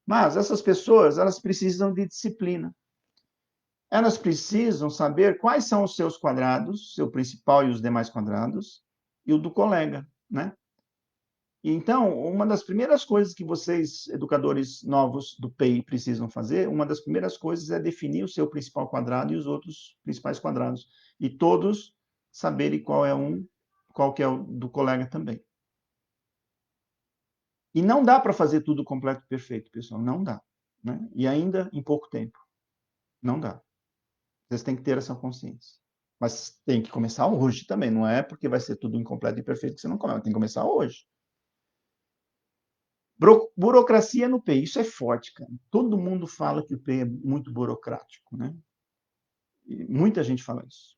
mas essas pessoas, elas precisam de disciplina. Elas precisam saber quais são os seus quadrados, seu principal e os demais quadrados, e o do colega, né? Então, uma das primeiras coisas que vocês, educadores novos do PEI, precisam fazer, uma das primeiras coisas é definir o seu principal quadrado e os outros principais quadrados. E todos saberem qual que é o do colega também. E não dá para fazer tudo completo e perfeito, pessoal. Não dá. Né? E ainda em pouco tempo. Não dá. Vocês têm que ter essa consciência. Mas tem que começar hoje também. Não é porque vai ser tudo incompleto e perfeito que você não começa. Tem que começar hoje. Burocracia no PEI. Isso é forte, cara. Todo mundo fala que o PEI é muito burocrático. Né? E muita gente fala isso.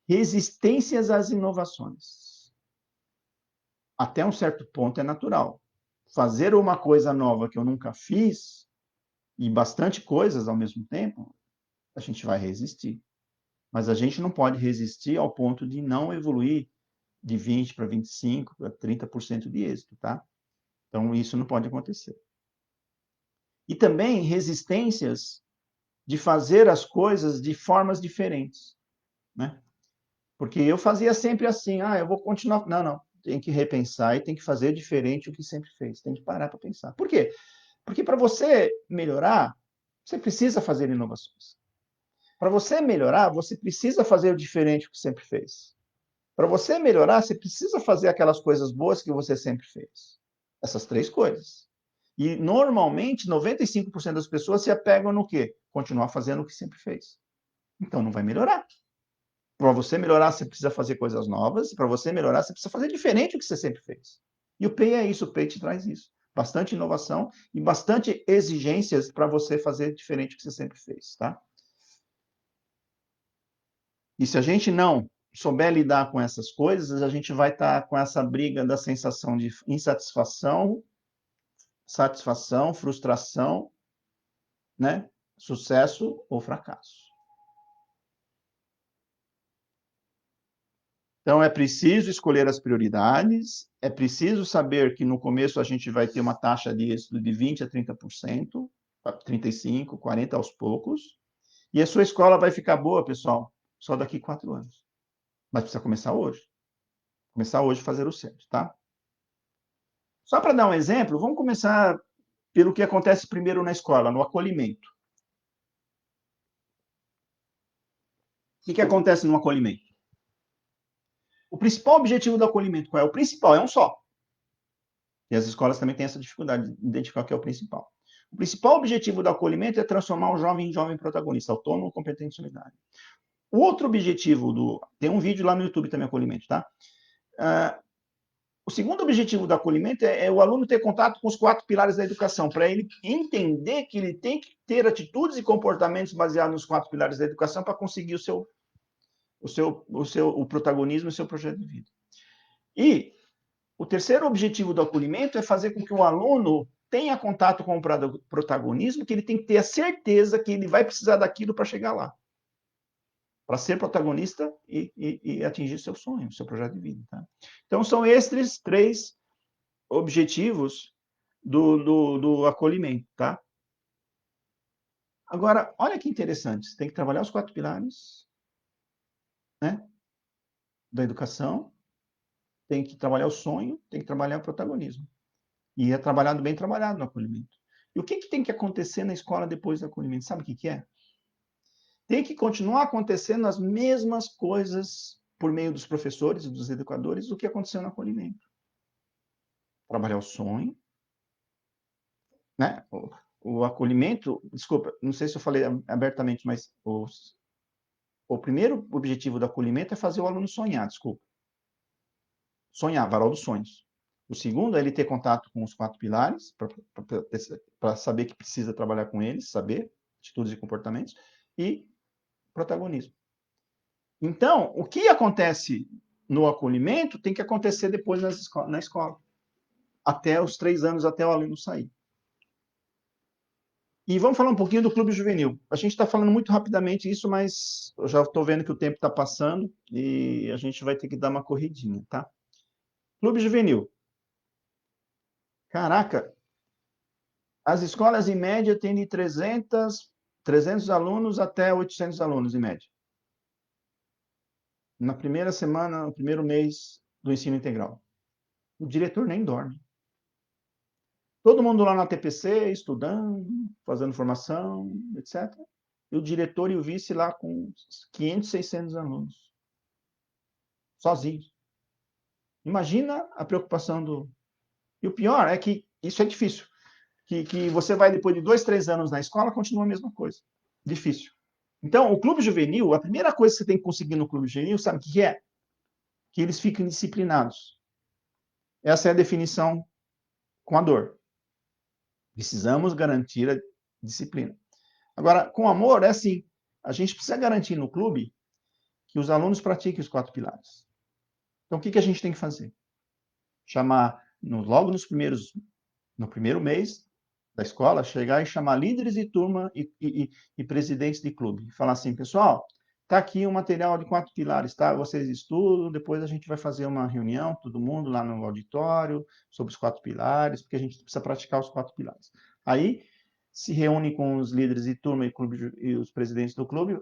Resistências às inovações. Até um certo ponto é natural. Fazer uma coisa nova que eu nunca fiz, e bastante coisas ao mesmo tempo, a gente vai resistir. Mas a gente não pode resistir ao ponto de não evoluir de 20 para 25, para 30% de êxito, tá? Então, isso não pode acontecer. E também resistências de fazer as coisas de formas diferentes, né? Porque eu fazia sempre assim, eu vou continuar. Não, não. Tem que repensar e tem que fazer diferente o que sempre fez. Tem que parar para pensar. Por quê? Porque para você melhorar, você precisa fazer inovações. Para você melhorar, você precisa fazer o diferente do que sempre fez. Para você melhorar, você precisa fazer aquelas coisas boas que você sempre fez. Essas três coisas. E normalmente, 95% das pessoas se apegam no quê? Continuar fazendo o que sempre fez. Então não vai melhorar. Para você melhorar, você precisa fazer coisas novas. Para você melhorar, você precisa fazer diferente do que você sempre fez. E o PEI é isso, o PEI te traz isso. Bastante inovação e bastante exigências para você fazer diferente do que você sempre fez, tá? E se a gente não souber lidar com essas coisas, a gente vai estar com essa briga da sensação de insatisfação, satisfação, frustração, né? Sucesso ou fracasso. Então, é preciso escolher as prioridades, é preciso saber que no começo a gente vai ter uma taxa de êxito de 20% a 30%, 35%, 40% aos poucos, e a sua escola vai ficar boa, pessoal, só daqui 4 anos. Mas precisa começar hoje. Começar hoje a fazer o certo, tá? Só para dar um exemplo, vamos começar pelo que acontece primeiro na escola, no acolhimento. O que acontece no acolhimento? O principal objetivo do acolhimento, qual é? O principal, é um só. E as escolas também têm essa dificuldade de identificar o que é o principal. O principal objetivo do acolhimento é transformar o jovem em jovem protagonista, autônomo, competente e solidário. O outro objetivo tem um vídeo lá no YouTube também, acolhimento, tá? O segundo objetivo do acolhimento é o aluno ter contato com os 4 pilares da educação, para ele entender que ele tem que ter atitudes e comportamentos baseados nos 4 pilares da educação para conseguir o protagonismo e o seu projeto de vida. E o terceiro objetivo do acolhimento é fazer com que o aluno tenha contato com o protagonismo, que ele tem que ter a certeza que ele vai precisar daquilo para chegar lá. Para ser protagonista e atingir seu sonho, seu projeto de vida. Tá? Então, são esses 3 objetivos do acolhimento. Tá? Agora, olha que interessante. Você tem que trabalhar os 4 pilares, né, da educação, tem que trabalhar o sonho, tem que trabalhar o protagonismo. E é trabalhado, bem trabalhado no acolhimento. E o que tem que acontecer na escola depois do acolhimento? Sabe o que é? Tem que continuar acontecendo as mesmas coisas por meio dos professores e dos educadores do que aconteceu no acolhimento. Trabalhar o sonho, né? O acolhimento, desculpa, não sei se eu falei abertamente, mas o primeiro objetivo do acolhimento é fazer o aluno sonhar, desculpa. Sonhar, varal dos sonhos. O segundo é ele ter contato com os 4 pilares, para saber que precisa trabalhar com eles, saber atitudes e comportamentos, e protagonismo. Então, o que acontece no acolhimento tem que acontecer depois na escola, até os 3 anos, até o aluno sair. E vamos falar um pouquinho do clube juvenil. A gente está falando muito rapidamente isso, mas eu já estou vendo que o tempo está passando e a gente vai ter que dar uma corridinha, tá? Clube juvenil. Caraca, as escolas, em média, têm de 300 alunos até 800 alunos, em média. Na primeira semana, no primeiro mês do ensino integral. O diretor nem dorme. Todo mundo lá na TPC, estudando, fazendo formação, etc. E o diretor e o vice lá com 500, 600 alunos. Sozinhos. Imagina a preocupação do... E o pior é que isso é difícil. Que você vai, depois de 2, 3 anos na escola, continua a mesma coisa. Difícil. Então, o clube juvenil, a primeira coisa que você tem que conseguir no clube juvenil, sabe o que é? Que eles fiquem disciplinados. Essa é a definição com a dor. Precisamos garantir a disciplina. Agora, com amor, é assim. A gente precisa garantir no clube que os alunos pratiquem os 4 pilares. Então, o que a gente tem que fazer? Chamar, logo no primeiro mês da escola, chegar e chamar líderes de turma e presidentes de clube. E falar assim, pessoal, está aqui um material de 4 pilares, tá? Vocês estudam, depois a gente vai fazer uma reunião, todo mundo lá no auditório, sobre os 4 pilares, porque a gente precisa praticar os 4 pilares. Aí, se reúne com os líderes de turma e os presidentes do clube,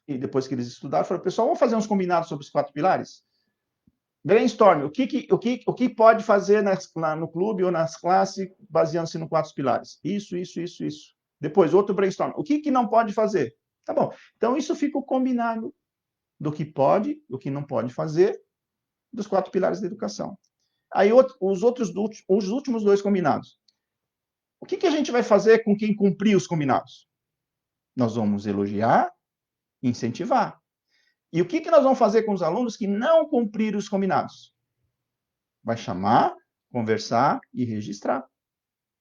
e depois que eles estudaram, falaram, pessoal, vamos fazer uns combinados sobre os 4 pilares? Brainstorm, o que pode fazer no clube ou nas classes, baseando-se nos 4 pilares? Isso. Depois, outro brainstorm. O que não pode fazer? Tá bom. Então, isso fica o combinado do que pode, do que não pode fazer, dos 4 pilares da educação. Aí, os últimos 2 combinados. O que a gente vai fazer com quem cumprir os combinados? Nós vamos elogiar, incentivar. E o que nós vamos fazer com os alunos que não cumpriram os combinados? Vai chamar, conversar e registrar.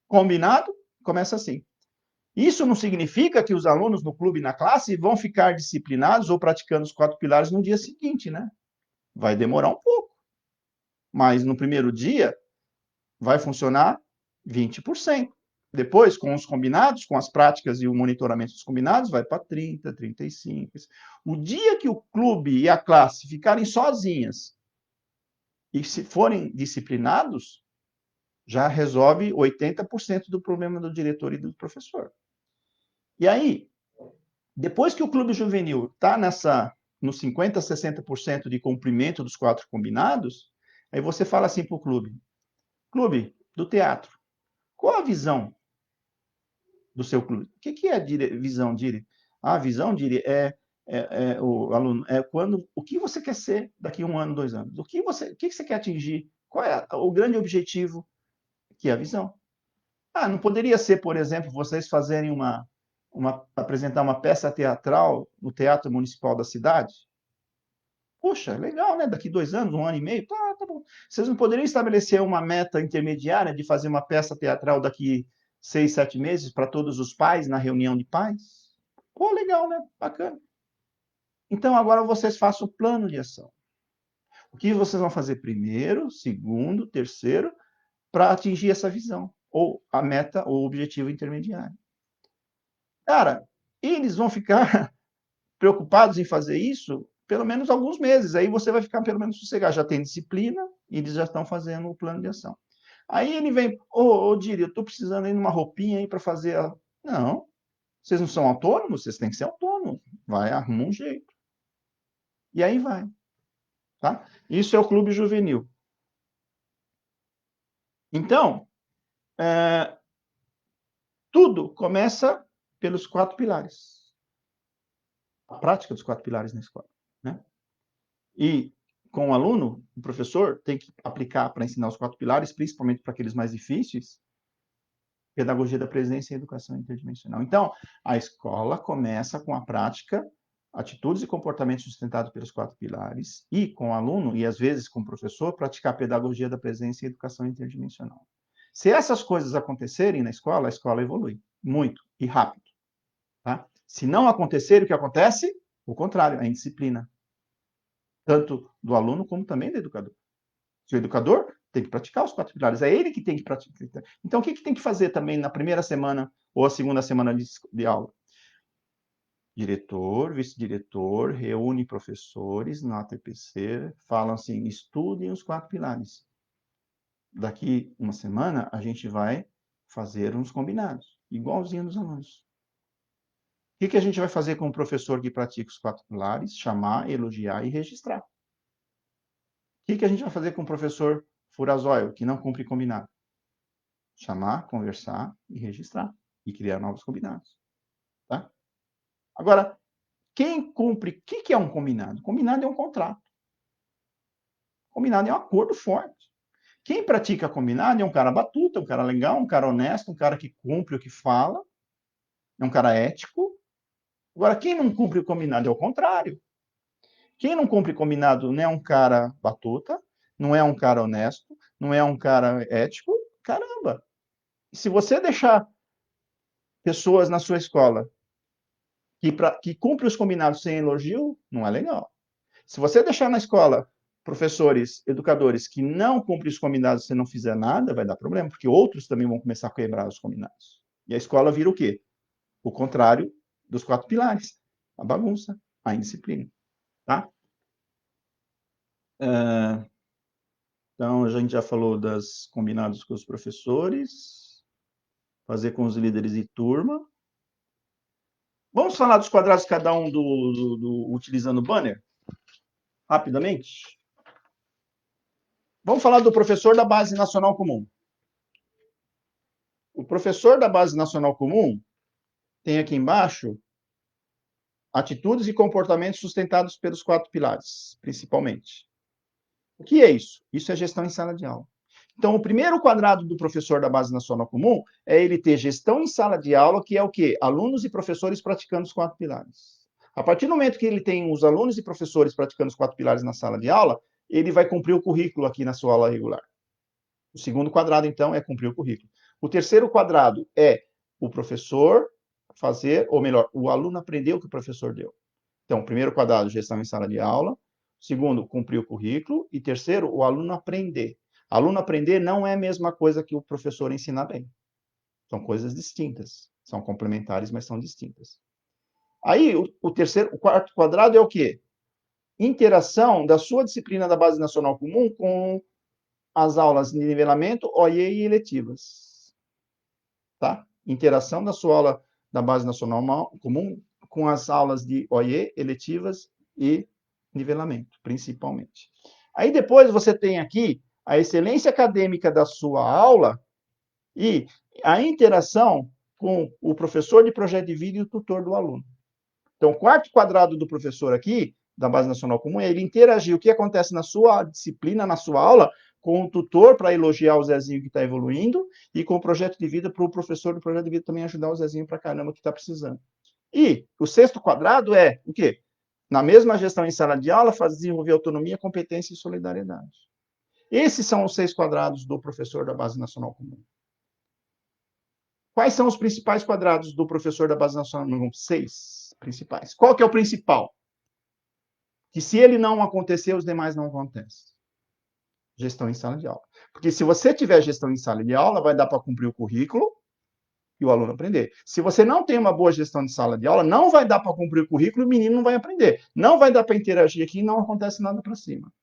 Combinado? Começa assim. Isso não significa que os alunos no clube e na classe vão ficar disciplinados ou praticando os 4 pilares no dia seguinte, né? Vai demorar um pouco. Mas no primeiro dia, vai funcionar 20%. Depois, com os combinados, com as práticas e o monitoramento dos combinados, vai para 30%, 35%. O dia que o clube e a classe ficarem sozinhas e se forem disciplinados, já resolve 80% do problema do diretor e do professor. E aí, depois que o clube juvenil está nos 50%, 60% de cumprimento dos 4 combinados, aí você fala assim para o clube do teatro, qual a visão do seu clube? O que é visão, Dire? A visão, Dire, o aluno, o que você quer ser daqui a 1 ano, 2 anos? O que você quer atingir? Qual é o grande objetivo? Que é a visão. Não poderia ser, por exemplo, vocês fazerem apresentar uma peça teatral no Teatro Municipal da cidade? Poxa, legal, né? Daqui 2 anos, 1 ano e meio, tá bom. Vocês não poderiam estabelecer uma meta intermediária de fazer uma peça teatral daqui 6, 7 meses para todos os pais na reunião de pais? Pô, legal, né? Bacana. Então, agora vocês façam o plano de ação. O que vocês vão fazer primeiro, segundo, terceiro, para atingir essa visão, ou a meta, ou o objetivo intermediário. Cara, eles vão ficar preocupados em fazer isso pelo menos alguns meses. Aí você vai ficar pelo menos sossegado. Já tem disciplina e eles já estão fazendo o plano de ação. Aí ele vem, Diri, eu estou precisando de uma roupinha aí para fazer. Não, vocês não são autônomos, vocês têm que ser autônomos. Vai, arruma um jeito. E aí vai. Tá? Isso é o clube juvenil. Então, tudo começa pelos 4 pilares. A prática dos 4 pilares na escola. Né? E com o aluno, o professor tem que aplicar para ensinar os 4 pilares, principalmente para aqueles mais difíceis, pedagogia da presença e educação interdimensional. Então, a escola começa com a prática, atitudes e comportamentos sustentados pelos 4 pilares, e com o aluno, e às vezes com o professor, praticar a pedagogia da presença e educação interdimensional. Se essas coisas acontecerem na escola, a escola evolui muito e rápido. Tá? Se não acontecer, o que acontece? O contrário, a indisciplina. Tanto do aluno como também do educador. Se o educador tem que praticar os 4 pilares, é ele que tem que praticar. Então, o que tem que fazer também na primeira semana ou a segunda semana de aula? Diretor, vice-diretor, reúne professores na TPC, falam assim, estudem os 4 pilares. Daqui uma semana, a gente vai fazer uns combinados, igualzinho dos alunos. O que a gente vai fazer com o professor que pratica os 4 pilares? Chamar, elogiar e registrar. O que a gente vai fazer com o professor furazóio, que não cumpre combinado? Chamar, conversar e registrar. E criar novos combinados. Tá? Agora, quem cumpre... O que é um combinado? Combinado é um contrato. Combinado é um acordo forte. Quem pratica combinado é um cara batuta, um cara legal, um cara honesto, um cara que cumpre o que fala, é um cara ético. Agora, quem não cumpre o combinado é o contrário. Quem não cumpre combinado não é um cara batuta, não é um cara honesto, não é um cara ético. Caramba! Se você deixar pessoas na sua escola que cumpre os combinados sem elogio, não é legal. Se você deixar na escola professores, educadores que não cumprem os combinados se não fizer nada, vai dar problema, porque outros também vão começar a quebrar os combinados. E a escola vira o quê? O contrário dos 4 pilares. A bagunça, a indisciplina. Tá? Então, a gente já falou dos combinados com os professores. fazer com os líderes de turma. Vamos falar dos quadrados cada um utilizando o banner? Rapidamente. Vamos falar do professor da Base Nacional Comum. O professor da Base Nacional Comum tem aqui embaixo atitudes e comportamentos sustentados pelos 4 pilares, principalmente. O que é isso? Isso é gestão em sala de aula. Então, o primeiro quadrado do professor da Base Nacional Comum é ele ter gestão em sala de aula, que é o quê? Alunos e professores praticando os 4 pilares. A partir do momento que ele tem os alunos e professores praticando os 4 pilares na sala de aula, ele vai cumprir o currículo aqui na sua aula regular. O segundo quadrado, então, é cumprir o currículo. O terceiro quadrado é o professor fazer, ou melhor, o aluno aprender o que o professor deu. Então, primeiro quadrado, gestão em sala de aula. Segundo, cumprir o currículo. E terceiro, o aluno aprender. Aluno aprender não é a mesma coisa que o professor ensinar bem. São coisas distintas. São complementares, mas são distintas. Aí, o quarto quadrado é o quê? Interação da sua disciplina da Base Nacional Comum com as aulas de nivelamento, OIE e eletivas. Tá? Interação da sua aula da Base Nacional Comum com as aulas de OIE, eletivas e nivelamento, principalmente. Aí depois você tem aqui a excelência acadêmica da sua aula e a interação com o professor de projeto de vida e o tutor do aluno. Então, o quarto quadrado do professor aqui, da Base Nacional Comum, é ele interagir o que acontece na sua disciplina, na sua aula, com o tutor para elogiar o Zezinho que está evoluindo e com o projeto de vida para o professor do projeto de vida também ajudar o Zezinho para caramba que está precisando. E o sexto quadrado é o quê? Na mesma gestão em sala de aula, fazer desenvolver autonomia, competência e solidariedade. Esses são os 6 quadrados do professor da Base Nacional Comum. Quais são os principais quadrados do professor da Base Nacional Comum? 6 principais. Qual que é o principal? Que se ele não acontecer, os demais não acontecem. Gestão em sala de aula. Porque se você tiver gestão em sala de aula, vai dar para cumprir o currículo e o aluno aprender. Se você não tem uma boa gestão de sala de aula, não vai dar para cumprir o currículo e o menino não vai aprender. Não vai dar para interagir aqui e não acontece nada para cima.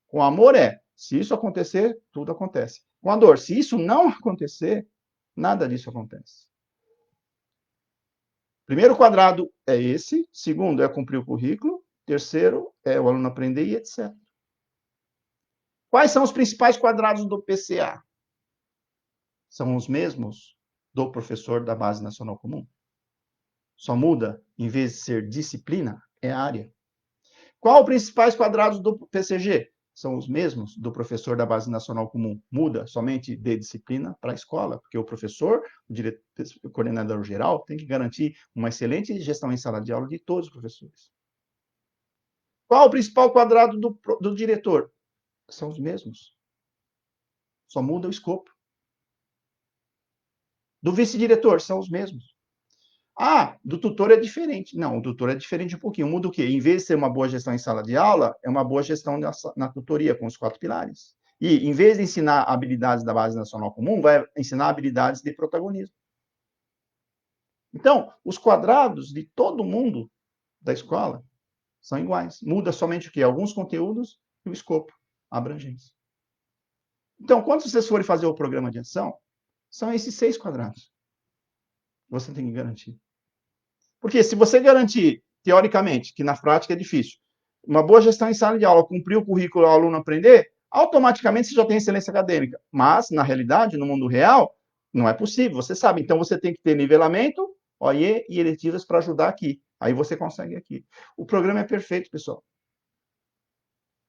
Com amor se isso acontecer, tudo acontece. Com a dor, se isso não acontecer, nada disso acontece. Primeiro quadrado é esse, segundo é cumprir o currículo, terceiro é o aluno aprender e etc. Quais são os principais quadrados do PCA? São os mesmos do professor da Base Nacional Comum. Só muda, em vez de ser disciplina, é área. Qual os principais quadrados do PCG? São os mesmos do professor da Base Nacional Comum. Muda somente de disciplina para a escola, porque o professor, o coordenador geral, tem que garantir uma excelente gestão em sala de aula de todos os professores. Qual o principal quadrado do diretor? São os mesmos. Só muda o escopo. Do vice-diretor, são os mesmos. Ah, do tutor é diferente. Não, o tutor é diferente um pouquinho. Muda o quê? Em vez de ser uma boa gestão em sala de aula, é uma boa gestão na tutoria, com os 4 pilares. E, em vez de ensinar habilidades da Base Nacional Comum, vai ensinar habilidades de protagonismo. Então, os quadrados de todo mundo da escola são iguais. Muda somente o quê? Alguns conteúdos e o escopo, a abrangência. Então, quando vocês forem fazer o programa de ação, são esses 6 quadrados. Você tem que garantir. Porque se você garantir, teoricamente, que na prática é difícil, uma boa gestão em sala de aula, cumprir o currículo ao aluno aprender, automaticamente você já tem excelência acadêmica. Mas, na realidade, no mundo real, não é possível, você sabe. Então, você tem que ter nivelamento, OIE e eletivas para ajudar aqui. Aí você consegue aqui. O programa é perfeito, pessoal.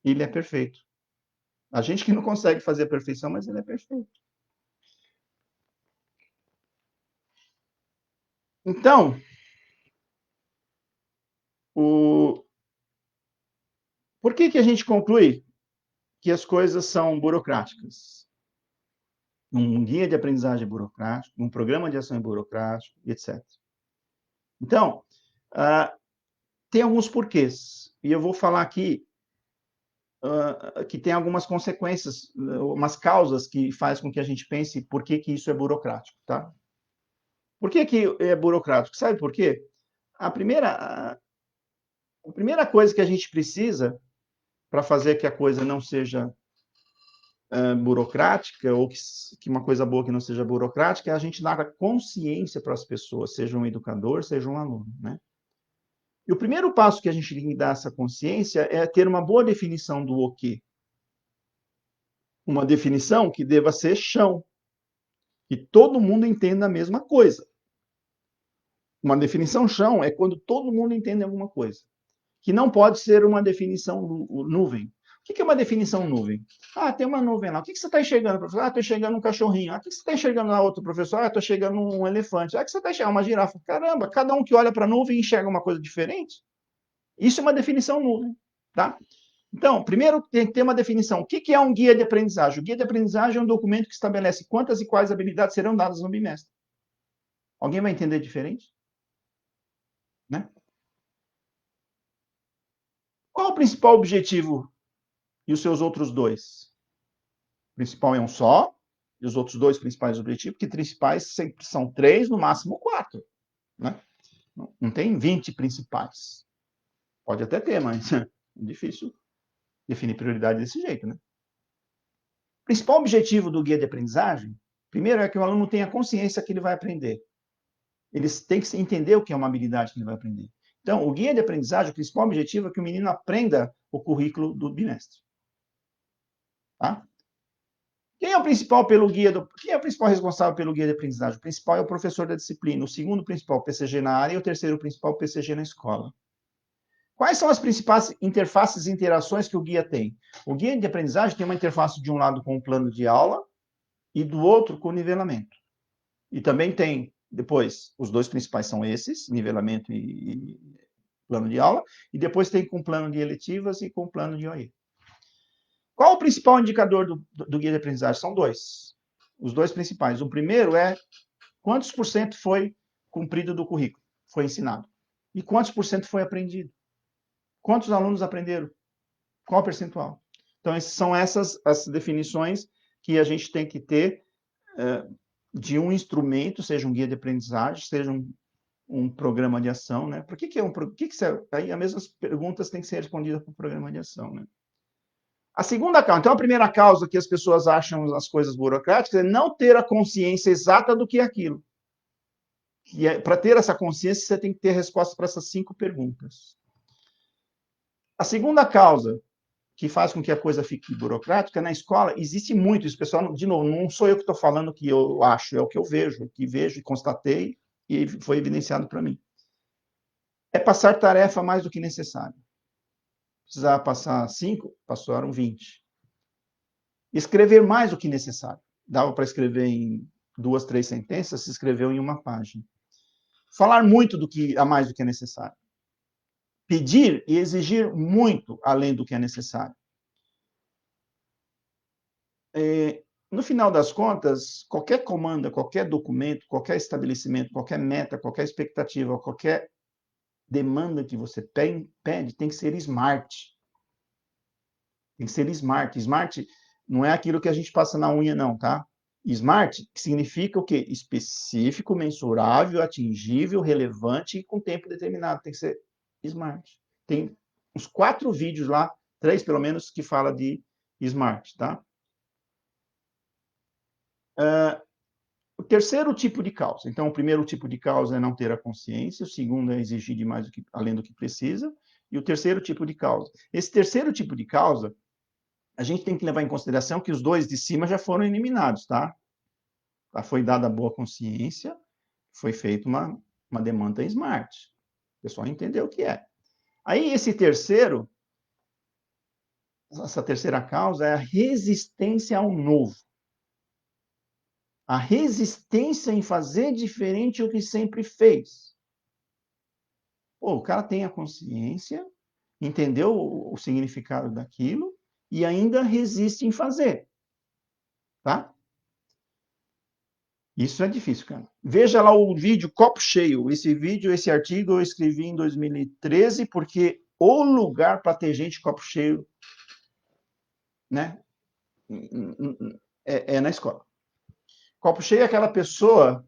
Ele é perfeito. A gente que não consegue fazer a perfeição, mas ele é perfeito. Então, por que a gente conclui que as coisas são burocráticas? Um guia de aprendizagem burocrático, um programa de ação burocrático, etc. Então, tem alguns porquês. E eu vou falar aqui que tem algumas consequências, umas causas que faz com que a gente pense por que isso é burocrático, tá? Por que é burocrático? Sabe por quê? A primeira coisa que a gente precisa para fazer que a coisa não seja burocrática, ou que uma coisa boa que não seja burocrática, é a gente dar consciência para as pessoas, seja um educador, seja um aluno, né? E o primeiro passo que a gente tem que dar essa consciência é ter uma boa definição do o quê. Uma definição que deva ser chão, que todo mundo entenda a mesma coisa. Uma definição chão é quando todo mundo entende alguma coisa, que não pode ser uma definição nuvem. O que é uma definição nuvem? Ah, tem uma nuvem lá. O que você está enxergando, professor? Ah, estou enxergando um cachorrinho. Ah, o que você está enxergando lá, outro professor? Ah, estou enxergando um elefante. Ah, o que você está enxergando? Uma girafa. Caramba, cada um que olha para a nuvem enxerga uma coisa diferente. Isso é uma definição nuvem, tá? Então, primeiro tem que ter uma definição. O que é um guia de aprendizagem? O guia de aprendizagem é um documento que estabelece quantas e quais habilidades serão dadas no bimestre. Alguém vai entender diferente? Né? Qual o principal objetivo e os seus outros dois? O principal é um só, e os outros dois principais objetivos, que principais sempre são 3, no máximo 4. Né? Não tem 20 principais. Pode até ter, mas é difícil definir prioridade desse jeito. Né? O principal objetivo do guia de aprendizagem, primeiro, é que o aluno tenha consciência que ele vai aprender. Eles têm que entender o que é uma habilidade que ele vai aprender. Então, o guia de aprendizagem, o principal objetivo é que o menino aprenda o currículo do bimestre. Tá? Quem é o principal Quem é o principal responsável pelo guia de aprendizagem? O principal é o professor da disciplina. O segundo principal, o PCG na área, e o terceiro principal, o PCG na escola. Quais são as principais interfaces e interações que o guia tem? O guia de aprendizagem tem uma interface de um lado com o plano de aula e do outro com o nivelamento. E também tem, depois, os dois principais são esses, nivelamento e plano de aula, e depois tem com plano de eletivas e com plano de OE. Qual o principal indicador do guia de aprendizagem? São dois. Os dois principais. O primeiro é quantos por cento foi cumprido do currículo, foi ensinado. E quantos por cento foi aprendido. Quantos alunos aprenderam? Qual o percentual? Então, são essas as definições que a gente tem que ter de um instrumento, seja um guia de aprendizagem, seja um programa de ação, né? Por que é um que serve? Aí as mesmas perguntas têm que ser respondidas para o programa de ação, né? A segunda causa, então a primeira causa que as pessoas acham as coisas burocráticas é não ter a consciência exata do que é aquilo. E para ter essa consciência, você tem que ter resposta para essas 5 perguntas. A segunda causa que faz com que a coisa fique burocrática, na escola existe muito isso, pessoal, de novo, não sou eu que estou falando que eu acho, é o que eu vejo, e constatei, e foi evidenciado para mim. É passar tarefa mais do que necessário. Precisava passar 5, passaram 20. Escrever mais do que necessário. Dava para escrever em 2, 3 sentenças, se escreveu em uma página. Falar muito a mais do que é necessário. Pedir e exigir muito além do que é necessário. No final das contas, qualquer comanda, qualquer documento, qualquer estabelecimento, qualquer meta, qualquer expectativa, qualquer demanda que você pede, tem que ser smart. Tem que ser smart. Smart não é aquilo que a gente passa na unha, não, tá? Smart significa o quê? Específico, mensurável, atingível, relevante e com tempo determinado. Tem que ser smart. Tem uns 4 vídeos lá, 3 pelo menos, que fala de smart, tá? O terceiro tipo de causa. Então, o primeiro tipo de causa é não ter a consciência, o segundo é exigir demais além do que precisa, e o terceiro tipo de causa. Esse terceiro tipo de causa, a gente tem que levar em consideração que os dois de cima já foram eliminados, tá? Já foi dada boa consciência, foi feita uma demanda smart. O pessoal entendeu o que é. Aí, essa terceira causa é a resistência ao novo. A resistência em fazer diferente do que sempre fez. Pô, o cara tem a consciência, entendeu o significado daquilo e ainda resiste em fazer. Tá? Isso é difícil, cara. Veja lá o vídeo Copo Cheio. Esse artigo eu escrevi em 2013, porque o lugar para ter gente copo cheio, né, é na escola. Copo cheio é aquela pessoa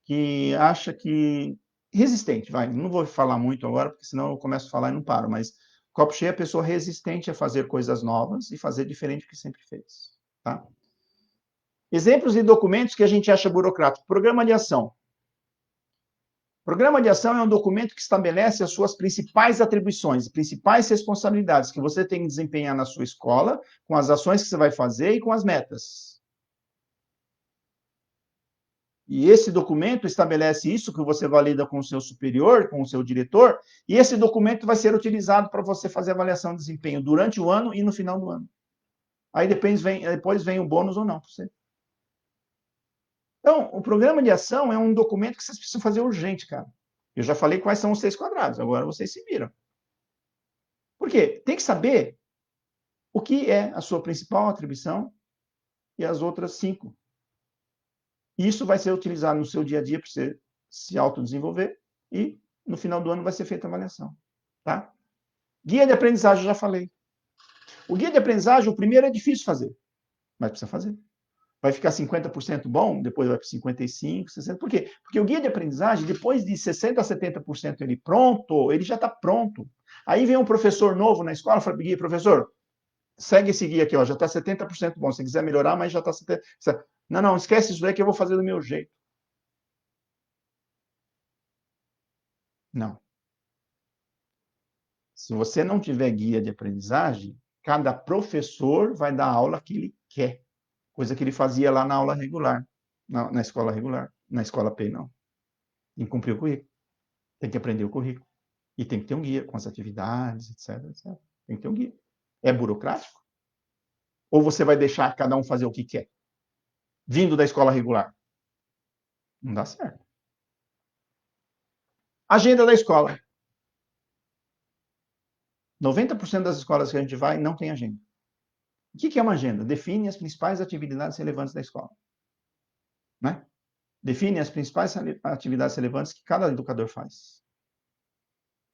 que acha que... resistente, vai. Não vou falar muito agora, porque senão eu começo a falar e não paro, mas Copo cheio é a pessoa resistente a fazer coisas novas e fazer diferente do que sempre fez. Tá? Exemplos de documentos que a gente acha burocrático. Programa de ação. Programa de ação é um documento que estabelece as suas principais atribuições, principais responsabilidades que você tem que desempenhar na sua escola, com as ações que você vai fazer e com as metas. E esse documento estabelece isso, que você valida com o seu superior, com o seu diretor, e esse documento vai ser utilizado para você fazer avaliação de desempenho durante o ano e no final do ano. Aí depois vem o bônus ou não para você. Então, o programa de ação é um documento que vocês precisam fazer urgente, cara. Eu já falei quais são os 6 quadrados, agora vocês se viram. Por quê? Tem que saber o que é a sua principal atribuição e as outras 5. Isso vai ser utilizado no seu dia a dia para você se autodesenvolver e no final do ano vai ser feita a avaliação. Tá? Guia de aprendizagem, já falei. O guia de aprendizagem, o primeiro é difícil fazer, mas precisa fazer. Vai ficar 50% bom, depois vai para 55%, 60%. Por quê? Porque o guia de aprendizagem, depois de 60% a 70% ele pronto, ele já está pronto. Aí vem um professor novo na escola e fala, guia, professor, segue esse guia aqui, ó, já está 70% bom. Se quiser melhorar, mas já está 70%. Não, esquece isso daí que eu vou fazer do meu jeito. Não. Se você não tiver guia de aprendizagem, cada professor vai dar a aula que ele quer. Coisa que ele fazia lá na aula regular, na escola regular. Na escola P, não. Tem que cumprir o currículo. Tem que aprender o currículo. E tem que ter um guia com as atividades, etc, etc. Tem que ter um guia. É burocrático? Ou você vai deixar cada um fazer o que quer? Vindo da escola regular? Não dá certo. Agenda da escola. 90% das escolas que a gente vai não tem agenda. O que é uma agenda? Define as principais atividades relevantes da escola. Né? Define as principais atividades relevantes que cada educador faz.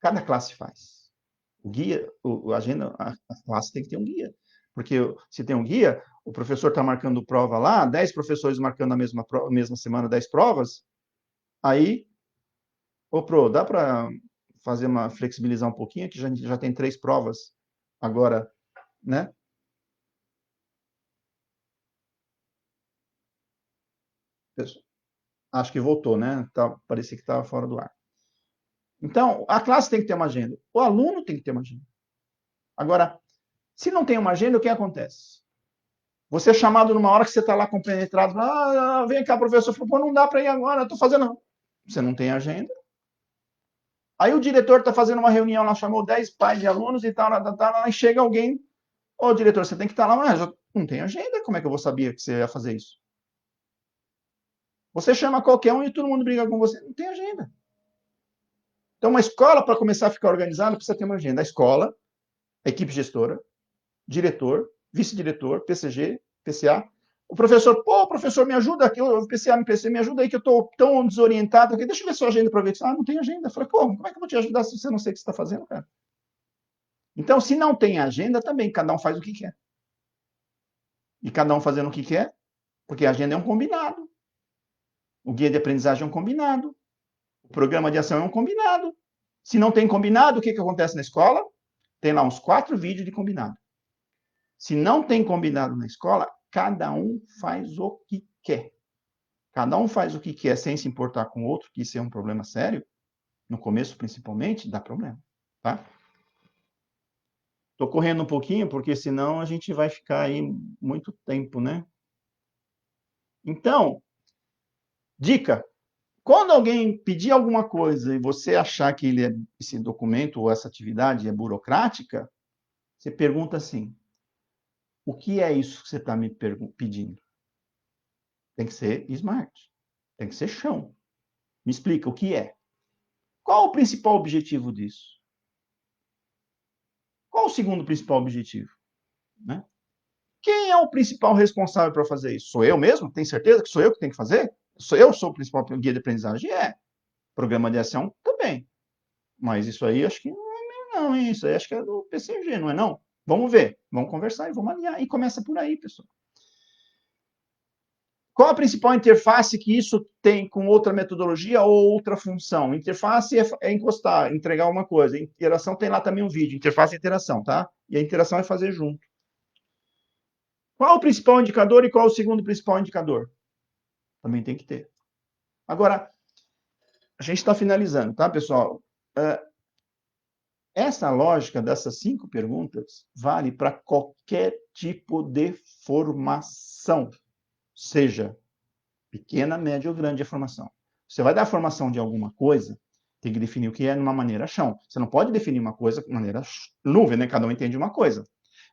Cada classe faz. O guia, a agenda, a classe tem que ter um guia. Porque se tem um guia, o professor está marcando prova lá, 10 professores marcando a mesma semana 10 provas, aí, dá para flexibilizar um pouquinho, que já tem 3 provas agora, né? Acho que voltou, né? Parecia que estava fora do ar. Então, a classe tem que ter uma agenda. O aluno tem que ter uma agenda. Agora, se não tem uma agenda, o que acontece? Você é chamado numa hora que você está lá compenetrado, vem cá, professor, pô, não dá para ir agora, eu estou fazendo. Não. Você não tem agenda. Aí o diretor está fazendo uma reunião lá, chamou 10 pais de alunos e tal, e chega alguém, ô diretor, você tem que estar lá, mas não tem agenda, como é que eu vou saber que você ia fazer isso? Você chama qualquer um e todo mundo briga com você, não tem agenda. Então, uma escola, para começar a ficar organizada, precisa ter uma agenda. A escola, a equipe gestora, diretor, vice-diretor, PCG, PCA. O professor, professor, me ajuda aqui, o PCA, me ajuda aí que eu estou tão desorientado aqui. Deixa eu ver sua agenda para ver. Não tem agenda. Eu falei, como é que eu vou te ajudar se você não sei o que você está fazendo, cara? Então, se não tem agenda, também, cada um faz o que quer. E cada um fazendo o que quer, porque a agenda é um combinado. O guia de aprendizagem é um combinado. O programa de ação é um combinado. Se não tem combinado, o que acontece na escola? Tem lá uns 4 vídeos de combinado. Se não tem combinado na escola, cada um faz o que quer. Cada um faz o que quer sem se importar com o outro, que isso é um problema sério, no começo principalmente, dá problema. Tá? Estou correndo um pouquinho, porque senão a gente vai ficar aí muito tempo, né? Então, dica, quando alguém pedir alguma coisa e você achar que esse documento ou essa atividade é burocrática, você pergunta assim, o que é isso que você está me pedindo? Tem que ser smart, tem que ser chão. Me explica o que é. Qual o principal objetivo disso? Qual o segundo principal objetivo? Né? Quem é o principal responsável para fazer isso? Sou eu mesmo? Tem certeza que sou eu que tenho que fazer? Eu sou o principal guia de aprendizagem? Programa de ação também. Mas isso aí acho que não é não, hein? Isso aí acho que é do PCG, não é não? Vamos ver, vamos conversar e vamos alinhar. E começa por aí, pessoal. qual a principal interface que isso tem com outra metodologia ou outra função? Interface é encostar, entregar uma coisa. Interação tem lá também um vídeo. Interface é interação, tá? E a interação é fazer junto. Qual o principal indicador e qual o segundo principal indicador? Também tem que ter. Agora, a gente está finalizando, tá, pessoal? Essa lógica dessas 5 perguntas vale para qualquer tipo de formação, seja pequena, média ou grande a formação. Você vai dar a formação de alguma coisa, tem que definir o que é de uma maneira chão. Você não pode definir uma coisa de maneira nuvem, né? Cada um entende uma coisa.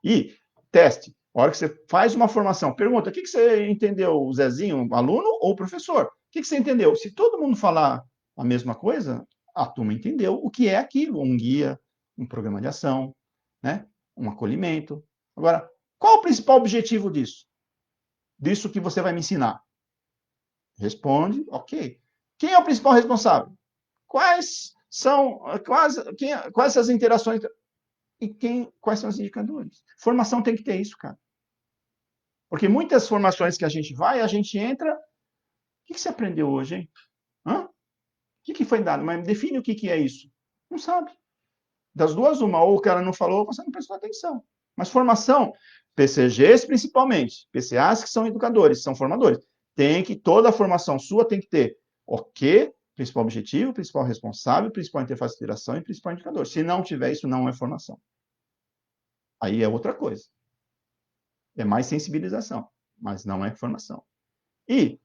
E teste. A hora que você faz uma formação, pergunta: o que você entendeu, o Zezinho, aluno ou o professor? O que você entendeu? Se todo mundo falar a mesma coisa, a turma entendeu o que é aquilo, um guia, um programa de ação, né? Um acolhimento. Agora, qual o principal objetivo disso? Disso que você vai me ensinar? Responde, ok. Quem é o principal responsável? Quais são quais as interações e quais são os indicadores? Formação tem que ter isso, cara. Porque muitas formações que a gente vai, a gente entra. O que você aprendeu hoje, hein? Hã? O que foi dado? Mas define o que é isso. Não sabe. Das duas, uma, ou o cara não falou, ou você não prestou atenção. Mas formação, PCGs principalmente, PCAs que são educadores, são formadores. Toda a formação sua tem que ter o quê? Principal objetivo, principal responsável, principal interface de interação e principal indicador. Se não tiver isso, não é formação. Aí é outra coisa. É mais sensibilização, mas não é formação. E